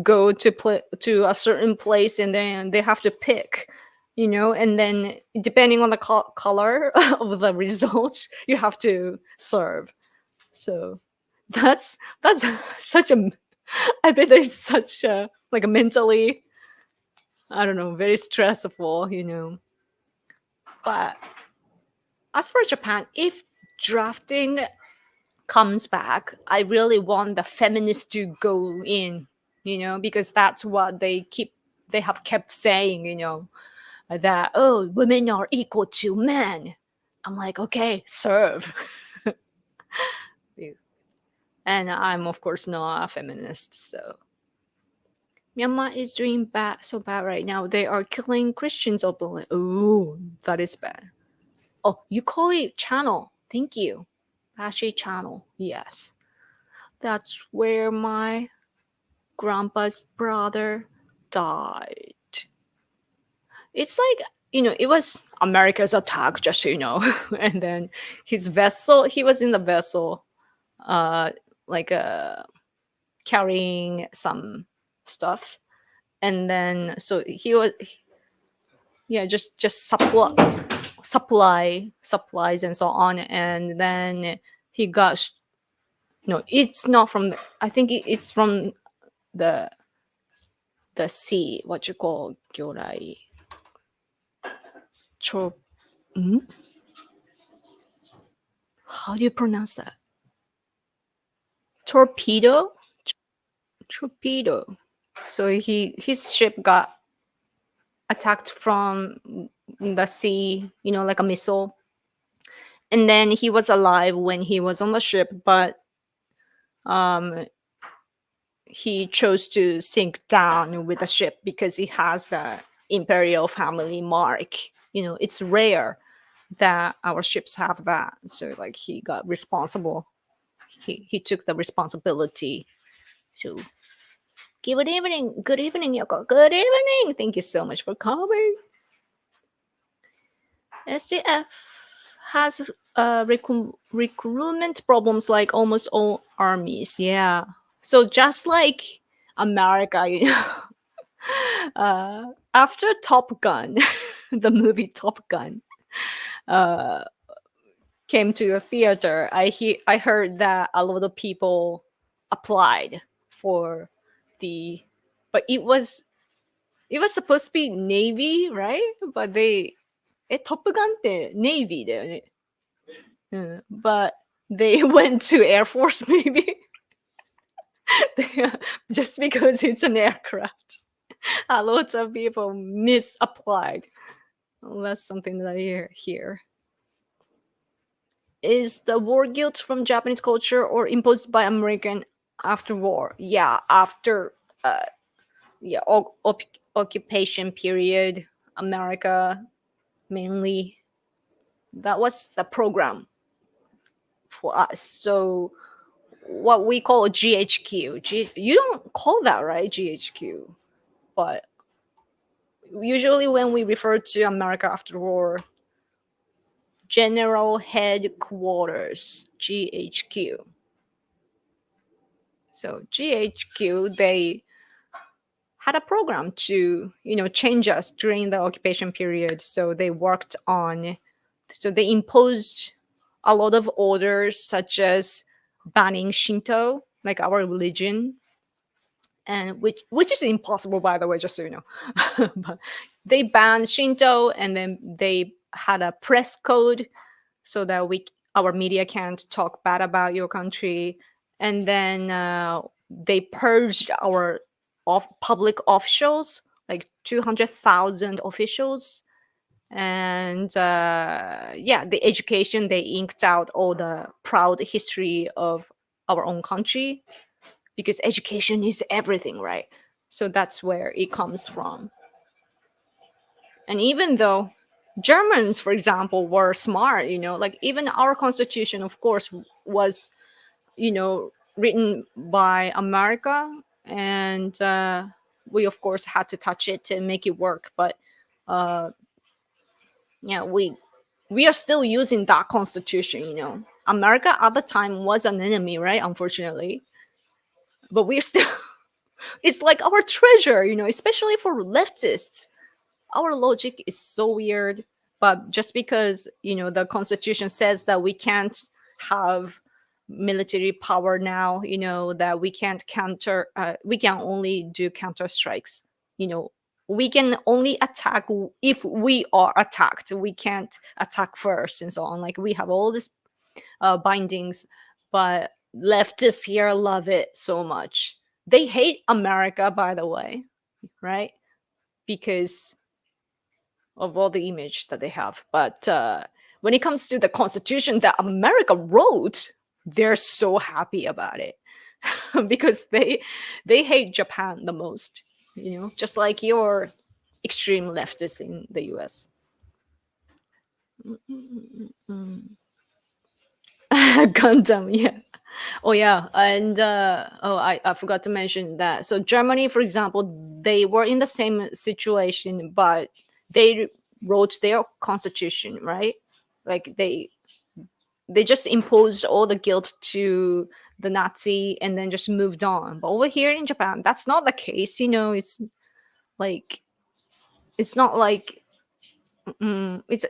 go to a certain place and then they have to pick, you know, and then depending on the color of the results, you have to serve. So that's such a, I bet there's such a like a mentally, I don't know, very stressful, you know. But as for Japan, if drafting comes back, I really want the feminists to go in, you know, because that's what they have kept saying, you know, that, oh, women are equal to men. I'm like, okay, serve. And I'm, of course, not a feminist, so. Myanmar is doing so bad right now. They are killing Christians openly. Oh, that is bad. Oh, you call it channel. Thank you. Ashi channel. Yes. That's where my grandpa's brother died. It's like, you know, it was America's attack, just so you know. And then his vessel, he was in the vessel, carrying some stuff. And then, so he was, yeah, just supplies and so on. And then he got, no, it's not from the, I think it's from the sea, what you call gyorai. How do you pronounce that? Torpedo. So his ship got attacked from the sea, you know, like a missile. And then he was alive when he was on the ship, but he chose to sink down with the ship because he has the imperial family mark. You know, it's rare that our ships have that. So like he got responsible. He took the responsibility. So good evening, Yoko. Good evening. Thank you so much for coming. SDF has recruitment problems like almost all armies. Yeah. So just like America, you know, after Top Gun, the movie Top Gun, came to a theater, I heard that a lot of people applied for but it was supposed to be Navy, right? But Top Gun って Navy だよね。But they went to Air Force maybe. Just because it's an aircraft. A lot of people misapplied. Well, that's something that I hear. Is the war guilt from Japanese culture or imposed by American after war? Yeah, after occupation period, America mainly. That was the program for us. So what we call GHQ. You don't call that, right? GHQ. But usually when we refer to America after war, General Headquarters, GHQ. So GHQ, they had a program to, change us during the occupation period. So they imposed a lot of orders, such as banning Shinto, like our religion, and which is impossible, by the way, just so you know. But they banned Shinto, and then they had a press code so that our media can't talk bad about your country. And then they purged our public officials, like 200,000 officials. And the education, they inked out all the proud history of our own country, because education is everything, right? So that's where it comes from. And even though Germans, for example, were smart, like even our constitution, of course, was, written by America, and we, of course, had to touch it to make it work. But we are still using that constitution. America at the time was an enemy, right? Unfortunately. But we're still, it's like our treasure, especially for leftists. Our logic is so weird. But just because, the constitution says that we can't have military power now, that we can only do counter strikes. We can only attack if we are attacked. We can't attack first and so on. Like, we have all these bindings, but leftists here love it so much. They hate America, by the way, right? Because of all the image that they have. But when it comes to the constitution that America wrote, they're so happy about it because they hate Japan the most, just like your extreme leftists in the US. Gundam, yeah. Oh yeah, and I forgot to mention that. So Germany, for example, they were in the same situation, but they wrote their constitution, right? Like they just imposed all the guilt to the Nazi and then just moved on. But over here in Japan, that's not the case. It's like, it's not like it's,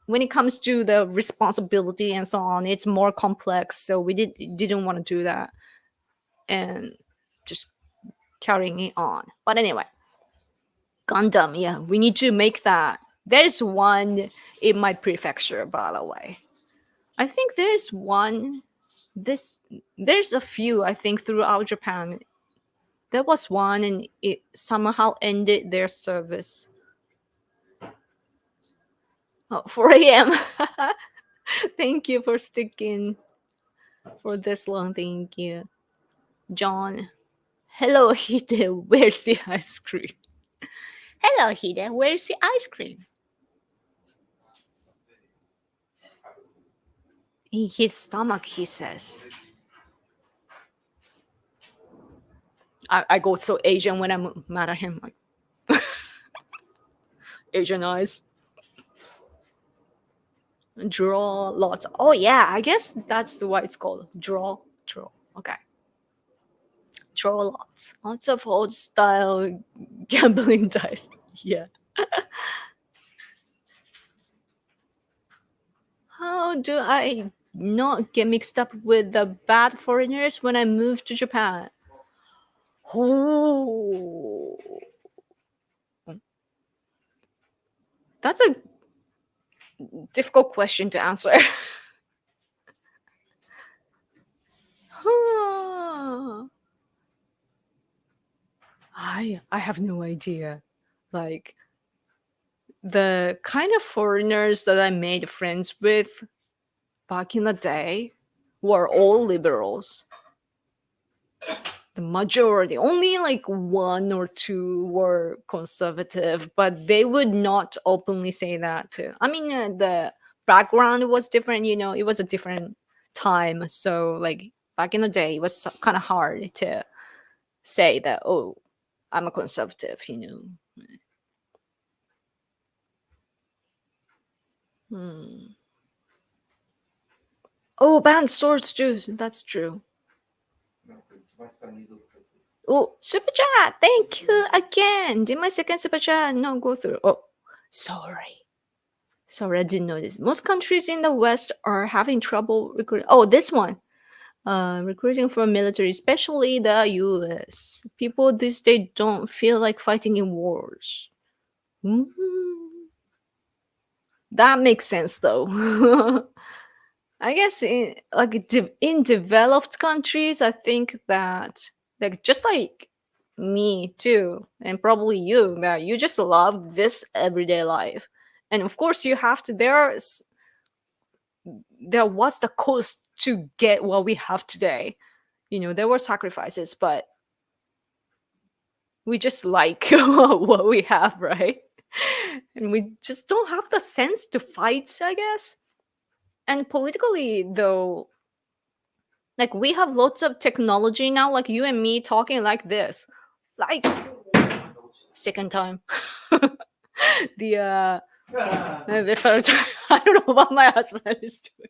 when it comes to the responsibility and so on, it's more complex. So we didn't want to do that and just carrying it on. But anyway, Gundam, yeah, we need to make that. There's one in my prefecture, by the way. I think there's one. There's a few, I think, throughout Japan. There was one, and it somehow ended their service. 4 a.m. Thank you for sticking for this long. Thank you, John. Hello, Hide. Where's the ice cream? Hello, Hide. Where's the ice cream? In his stomach, he says. I go so Asian when I'm mad at him. Like Asian eyes. Draw lots. Oh yeah, I guess that's what it's called. Draw. Okay. Draw lots of old style gambling dice. Yeah. How do I not get mixed up with the bad foreigners when I move to Japan? Oh, that's a difficult question to answer. I have no idea. Like, the kind of foreigners that I made friends with back in the day were all liberals. The majority, only like 1 or 2 were conservative, but they would not openly say that too. I mean, the background was different, it was a different time. So like, back in the day, it was kind of hard to say that, oh, I'm a conservative, you know. Oh, banned swords too. That's true. Oh, super chat. Thank you again. Did my second super chat not go through? Oh, sorry. Sorry, I didn't notice. Most countries in the West are having trouble recruiting. Oh, this one. Recruiting for military, especially the US. People these days don't feel like fighting in wars. That makes sense, though. I guess in developed countries, I think that like just like me too, and probably you, that you just love this everyday life, and of course you have to. There was the cost to get what we have today. You know, there were sacrifices, but we just like what we have, right? And we just don't have the sense to fight, I guess. And politically, though, like we have lots of technology now, like you and me talking like this. Like second time. the third time. I don't know what my husband is doing.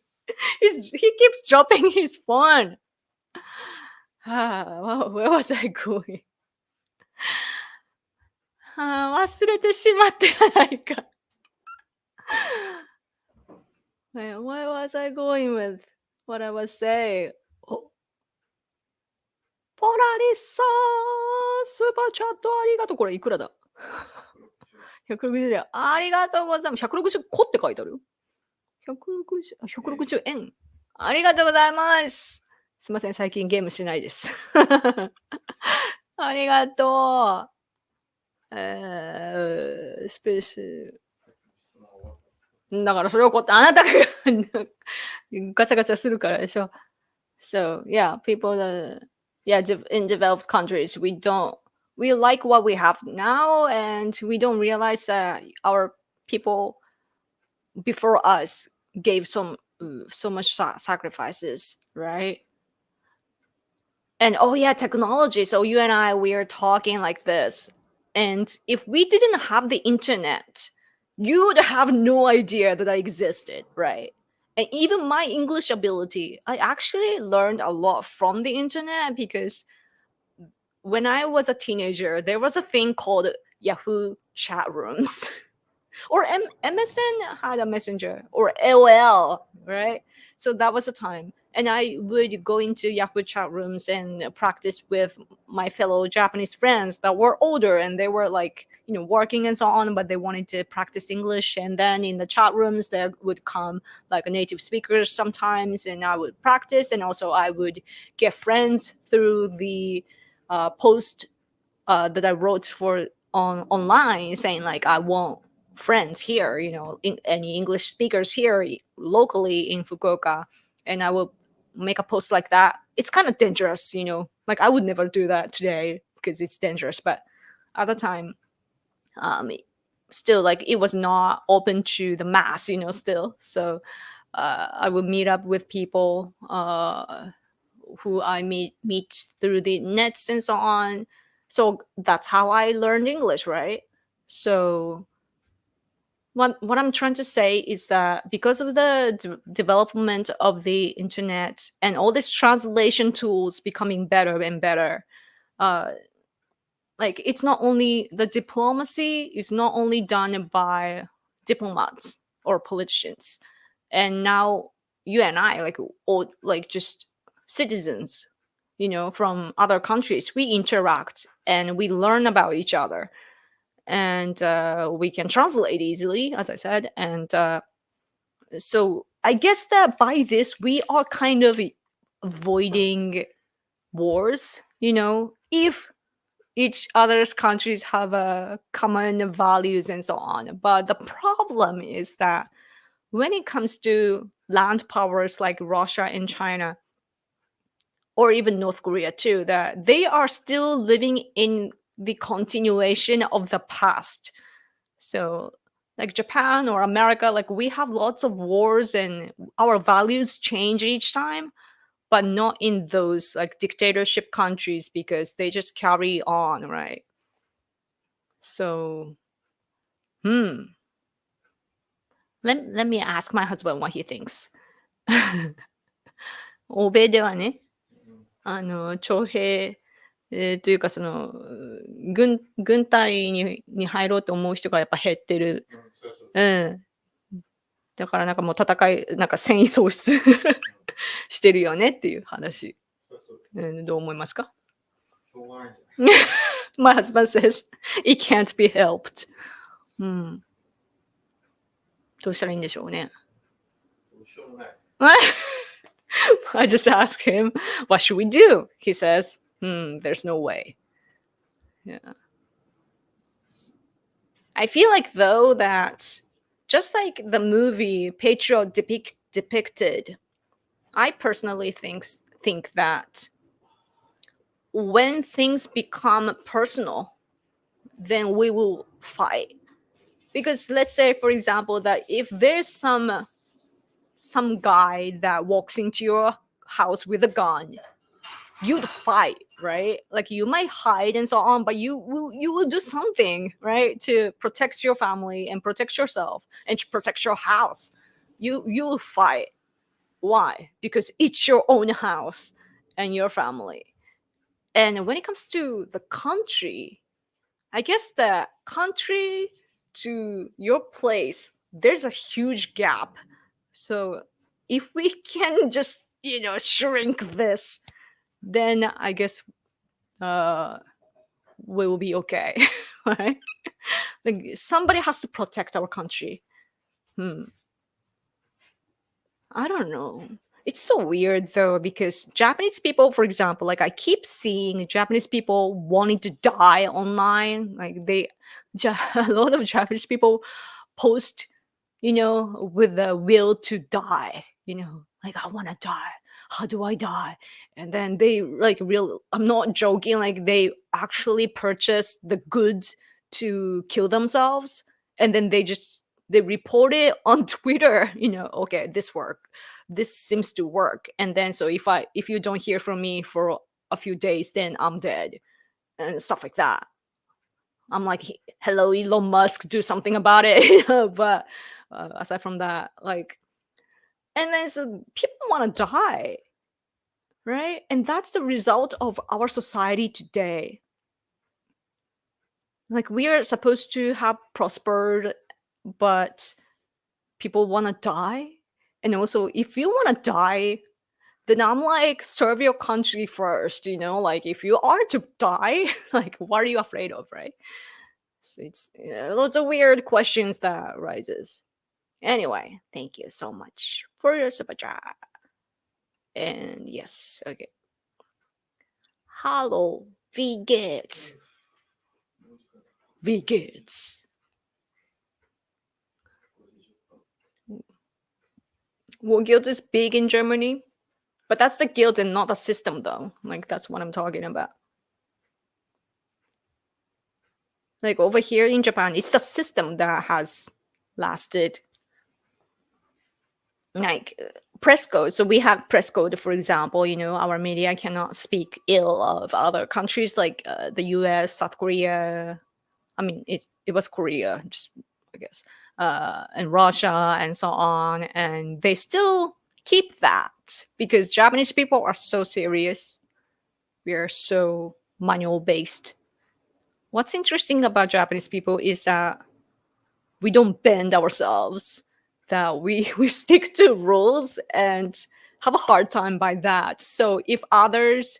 He keeps dropping his phone. Where was I going? 忘れてしまってないか。Where was I going with what I was saying? ポラリスさん、スーパーチャットありがとう。これいくらだ？ 160円。ありがとうございます。160個って書いてあるよ。160円。ありがとうございます。すいません、最近ゲームしないです。ありがとう。スペシャル。だからそれをあなたがガチャガチャするからでしょ。So, yeah, people in developed countries, we like what we have now, and we don't realize that our people before us gave so much sacrifices, right? And oh yeah, technology. So you and I, we are talking like this. And if we didn't have the internet, you would have no idea that I existed, right? And even my English ability, I actually learned a lot from the internet, because when I was a teenager, there was a thing called Yahoo chat rooms. Or MSN had a messenger, or AOL, right? So that was the time. And I would go into Yahoo chat rooms and practice with my fellow Japanese friends that were older, and they were like, you know, working and so on, but they wanted to practice English. And then in the chat rooms, there would come like a native speakers sometimes, and I would practice. And also I would get friends through the post that I wrote online saying like, I want friends here, you know, any English speakers here locally in Fukuoka. And I will make a post like that. It's kind of dangerous, you know, like I would never do that today because it's dangerous. But at the time, still, like, it was not open to the mass, you know, still. So I would meet up with people who I meet through the nets and so on. So that's how I learned English, right? So what I'm trying to say is that because of the development of the internet and all these translation tools becoming better and better, like, it's not only the diplomacy is not only done by diplomats or politicians, and now you and I, like, all, like, just citizens, you know, from other countries, we interact and we learn about each other, and we can translate easily, as I said. And so I guess that by this we are kind of avoiding wars, you know, if each other's countries have a common values and so on. But the problem is that when it comes to land powers like Russia and China, or even North Korea too, that they are still living in the continuation of the past. So like Japan or America, like, we have lots of wars and our values change each time. but not in those like dictatorship countries because they just carry on, right? So, let me ask my husband what he thinks. 欧米ではね、徴兵、というかその、軍隊に入ろうと思う人がやっぱ減ってる。うん。だからなんかもう戦い、なんか戦意喪失してるよねっていう話。どう思いますか？ My husband says it can't be helped. どうしたらいいんでしょうね。I just asked him, what should we do? He says, there's no way. Yeah. I feel like though that just like the movie Patriot depicted, I personally think that when things become personal, then we will fight. Because let's say, for example, that if there's some guy that walks into your house with a gun, you'd fight, right? Like you might hide and so on, but you will do something, right, to protect your family and protect yourself and to protect your house. You will fight. Why? Because it's your own house and your family. And when it comes to the country, I guess the country to your place, there's a huge gap. So if we can just, shrink this, then I guess we will be okay, right? Like somebody has to protect our country. I don't know. It's so weird though, because Japanese people, for example, like I keep seeing Japanese people wanting to die online. Like a lot of Japanese people post, with the will to die, like I want to die. How do I die? And then they like I'm not joking, like they actually purchase the goods to kill themselves. And then they report it on Twitter, okay, this seems to work. And then so if you don't hear from me for a few days, then I'm dead and stuff like that. I'm like, hello, Elon Musk, do something about it. But aside from that, like, and then so people want to die, right? And that's the result of our society today. Like we are supposed to have prospered, but people want to die. And also, if you want to die, then I'm like, serve your country first, like if you are to die, like what are you afraid of, right? So it's lots of weird questions that rises. Anyway, thank you so much for your super chat. And yes, okay. Hello, Vegets. War guild is big in Germany, but that's the guild and not the system, though. Like that's what I'm talking about. Like over here in Japan, it's the system that has lasted. Like press code. So we have press code, for example, our media cannot speak ill of other countries like the US, South Korea. I mean, it was Korea, just I guess, and Russia and so on. And they still keep that because Japanese people are so serious. We are so manual based. What's interesting about Japanese people is that we don't bend ourselves, that we stick to rules and have a hard time by that. So if others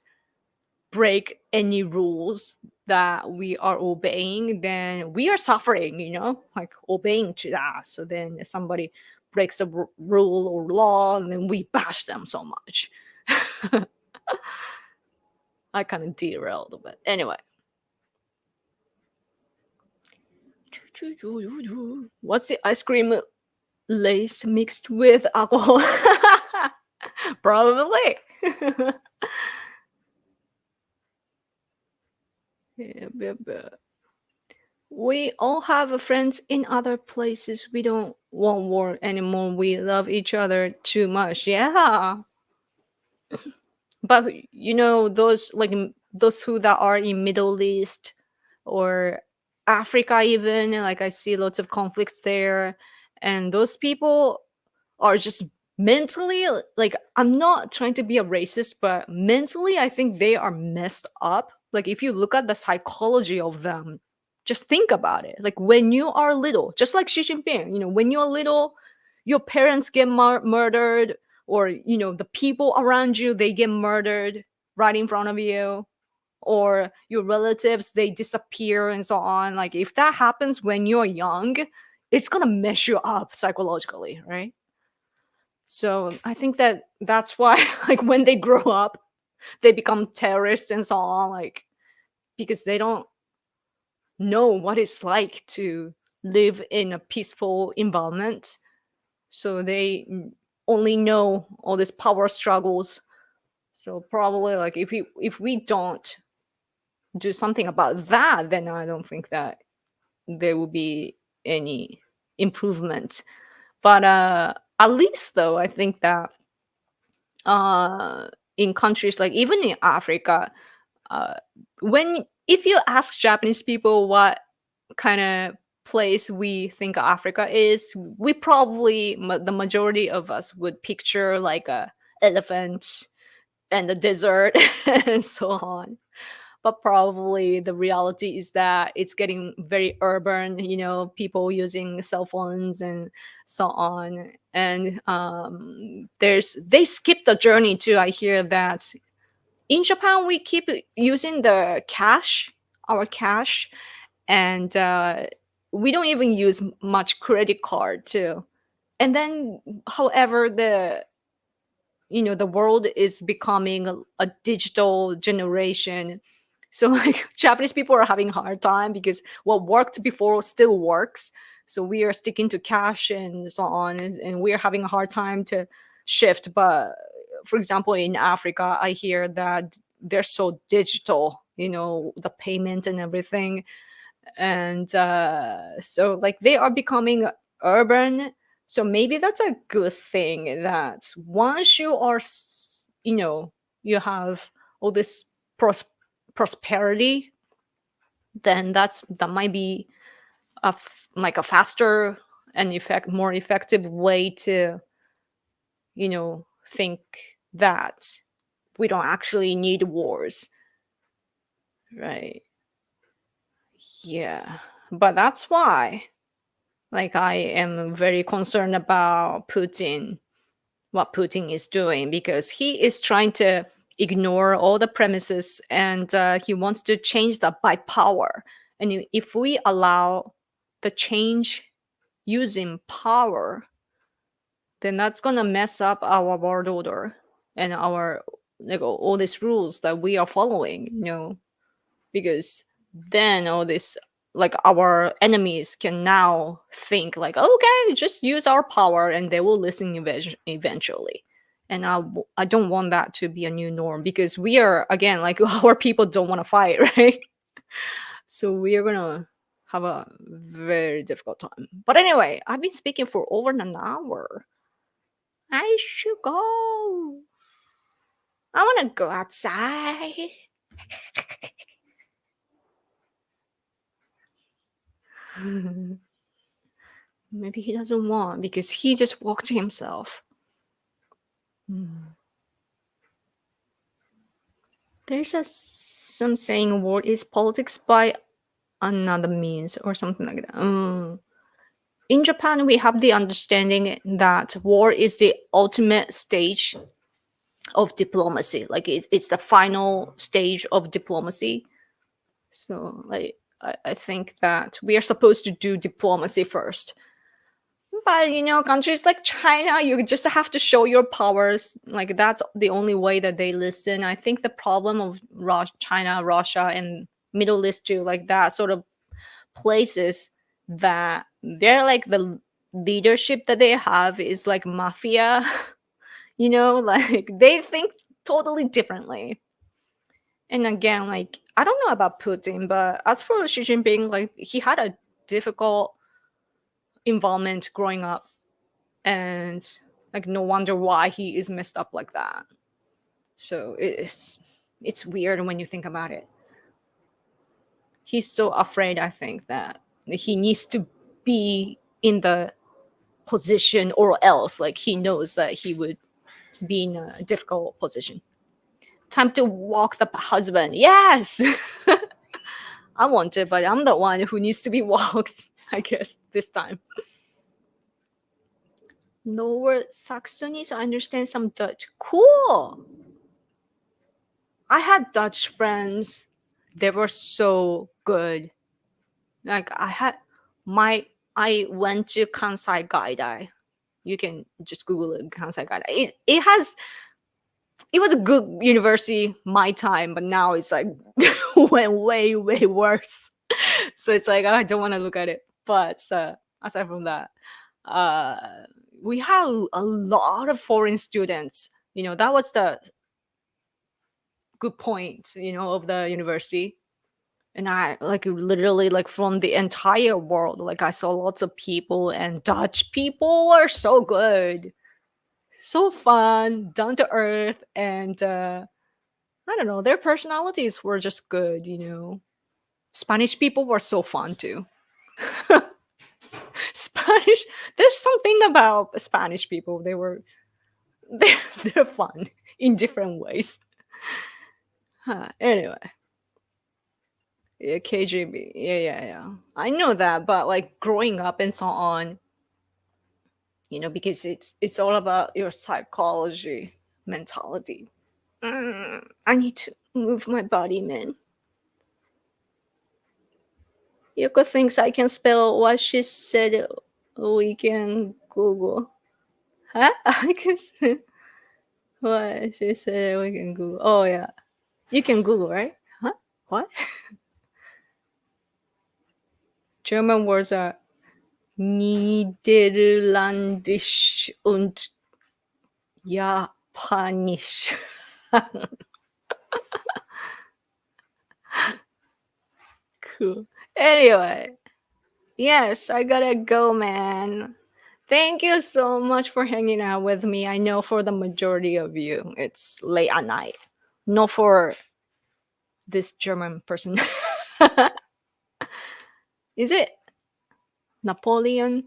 break any rules that we are obeying, then we are suffering, like obeying to that. So then if somebody breaks a rule or law, and then we bash them so much. I kind of derailed, but anyway. What's the ice cream laced mixed with alcohol? Probably. Yeah. We all have friends in other places. We don't want war anymore. We love each other too much. Yeah. But those those who that are in Middle East or Africa, even, like I see lots of conflicts there, and those people are just mentally, like, I'm not trying to be a racist, but mentally I think they are messed up. Like, if you look at the psychology of them, just think about it. Like, when you are little, just like Xi Jinping, when you're little, your parents get murdered, or the people around you, they get murdered right in front of you, or your relatives, they disappear and so on. Like, if that happens when you're young, it's gonna mess you up psychologically, right? So I think that's why like when they grow up, they become terrorists and so on, like, because they don't know what it's like to live in a peaceful environment. So they only know all these power struggles. So probably, like, if we don't do something about that, then I don't think that there will be any improvement. But at least, though, I think that in countries like, even in Africa, uh, when if you ask Japanese people what kind of place we think Africa is, we probably, the majority of us would picture like a elephant and the desert and so on. But probably the reality is that it's getting very urban, people using cell phones and so on. And they skip the journey too. I hear that in Japan we keep using the cash, our cash, and we don't even use much credit card too. And then, however, the world is becoming a digital generation. So like, Japanese people are having a hard time because what worked before still works. So we are sticking to cash and so on, and we are having a hard time to shift. But for example, in Africa, I hear that they're so digital, the payment and everything. And so, like, they are becoming urban. So maybe that's a good thing, that once you are you have all this prosperity, then that might be like a faster and more effective way to think that we don't actually need wars, right? Yeah, but that's why, like, I am very concerned about what Putin is doing, because he is trying to ignore all the premises, and he wants to change that by power. And if we allow the change using power, then that's gonna mess up our world order and our, like, all these rules that we are following, because then all this, like, our enemies can now think like, okay, just use our power and they will listen eventually. And I don't want that to be a new norm, because we are, again, like, our people don't want to fight, right? So we are gonna have a very difficult time. But anyway, I've been speaking for over an hour. I should go. I want to go outside. Maybe he doesn't want, because he just walked himself. There's some saying war is politics by another means, or something like that. In Japan, we have the understanding that war is the ultimate stage of diplomacy. Like, it's the final stage of diplomacy. So, like, I think that we are supposed to do diplomacy first. But countries like China, you just have to show your powers. Like, that's the only way that they listen. I think the problem of China, Russia, and Middle East too, like that sort of places, that they're like, the leadership that they have is like mafia. Like, they think totally differently. And again, like, I don't know about Putin, but as for Xi Jinping, like, he had a difficult involvement growing up, and, like, no wonder why he is messed up like that. So it's weird when you think about it. He's so afraid, I think, that he needs to be in the position or else like he knows that he would be in a difficult position. Time to walk the husband. Yes. I want it, but I'm the one who needs to be walked, I guess, this time. Lower Saxony, so I understand some Dutch. Cool. I had Dutch friends. They were so good. Like I went to Kansai Gaidai. You can just Google it, Kansai Gaidai. It was a good university my time, but now it's like went way worse. So it's like I don't want to look at it. But aside from that, we had a lot of foreign students. That was the good point, of the university. And I literally from the entire world, I saw lots of people, and Dutch people were so good, so fun, down to earth, and I don't know, their personalities were just good. Spanish people were so fun too. Spanish, there's something about Spanish people. They're fun in different ways. Anyway. Yeah, KGB. Yeah. I know that, but growing up and so on, because it's all about your psychology, mentality. I need to move my body, man. Yoko thinks I can spell what she said. We can Google. Huh? I can spell what she said. We can Google. Oh yeah, you can Google, right? Huh? What? German words are Niederländisch und Japanisch. Cool. Anyway, yes, I gotta go, man. Thank you so much for hanging out with me. I know for the majority of you, it's late at night. Not for this German person. Is it Napoleon?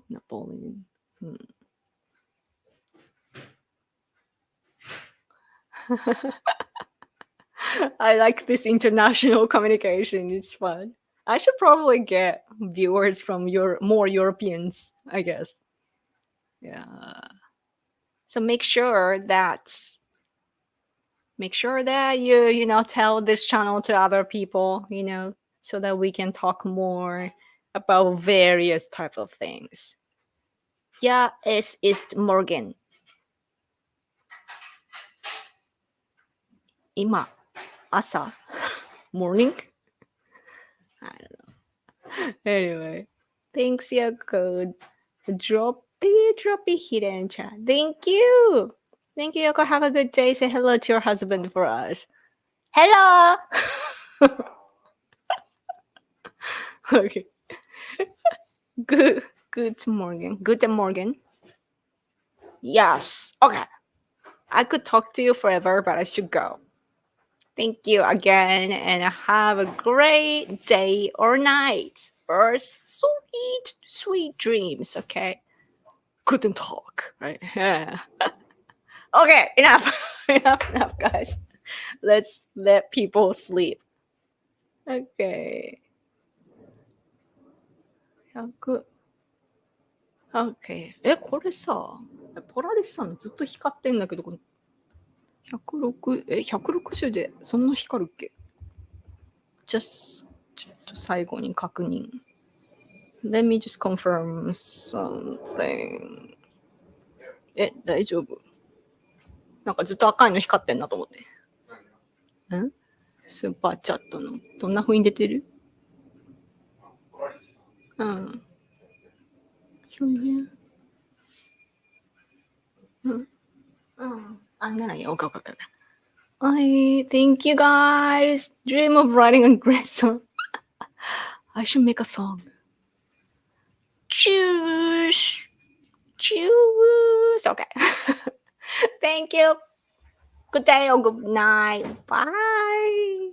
I like this international communication. It's fun. I should probably get viewers from more Europeans, I guess. Yeah. So make sure that you tell this channel to other people, so that we can talk more about various type of things. Ja, es ist morgen. Ima, asa, morning. I don't know. Anyway, thanks, Yoko. Droppy hidden chat. Thank you, Yoko. Have a good day. Say hello to your husband for us. Hello. Okay. Good morning. Yes. Okay. I could talk to you forever, but I should go. Thank you again, and have a great day or night, or sweet dreams. Okay. Couldn't talk, right? Yeah. Okay. Enough, guys. Let's let people sleep. Okay. Okay. これさ、ポラリスさんずっと光ってんだけど、160でそんな光るっけ？ ちょっと最後に確認。Let me just confirm something. 大丈夫？なんかずっと赤いの光ってんなと思って。スーパーチャットの。どんな風に出てる？うん。表現？Okay. Thank you guys. Dream of writing a great song. I should make a song. Choose. Okay. Thank you. Good day or good night. Bye.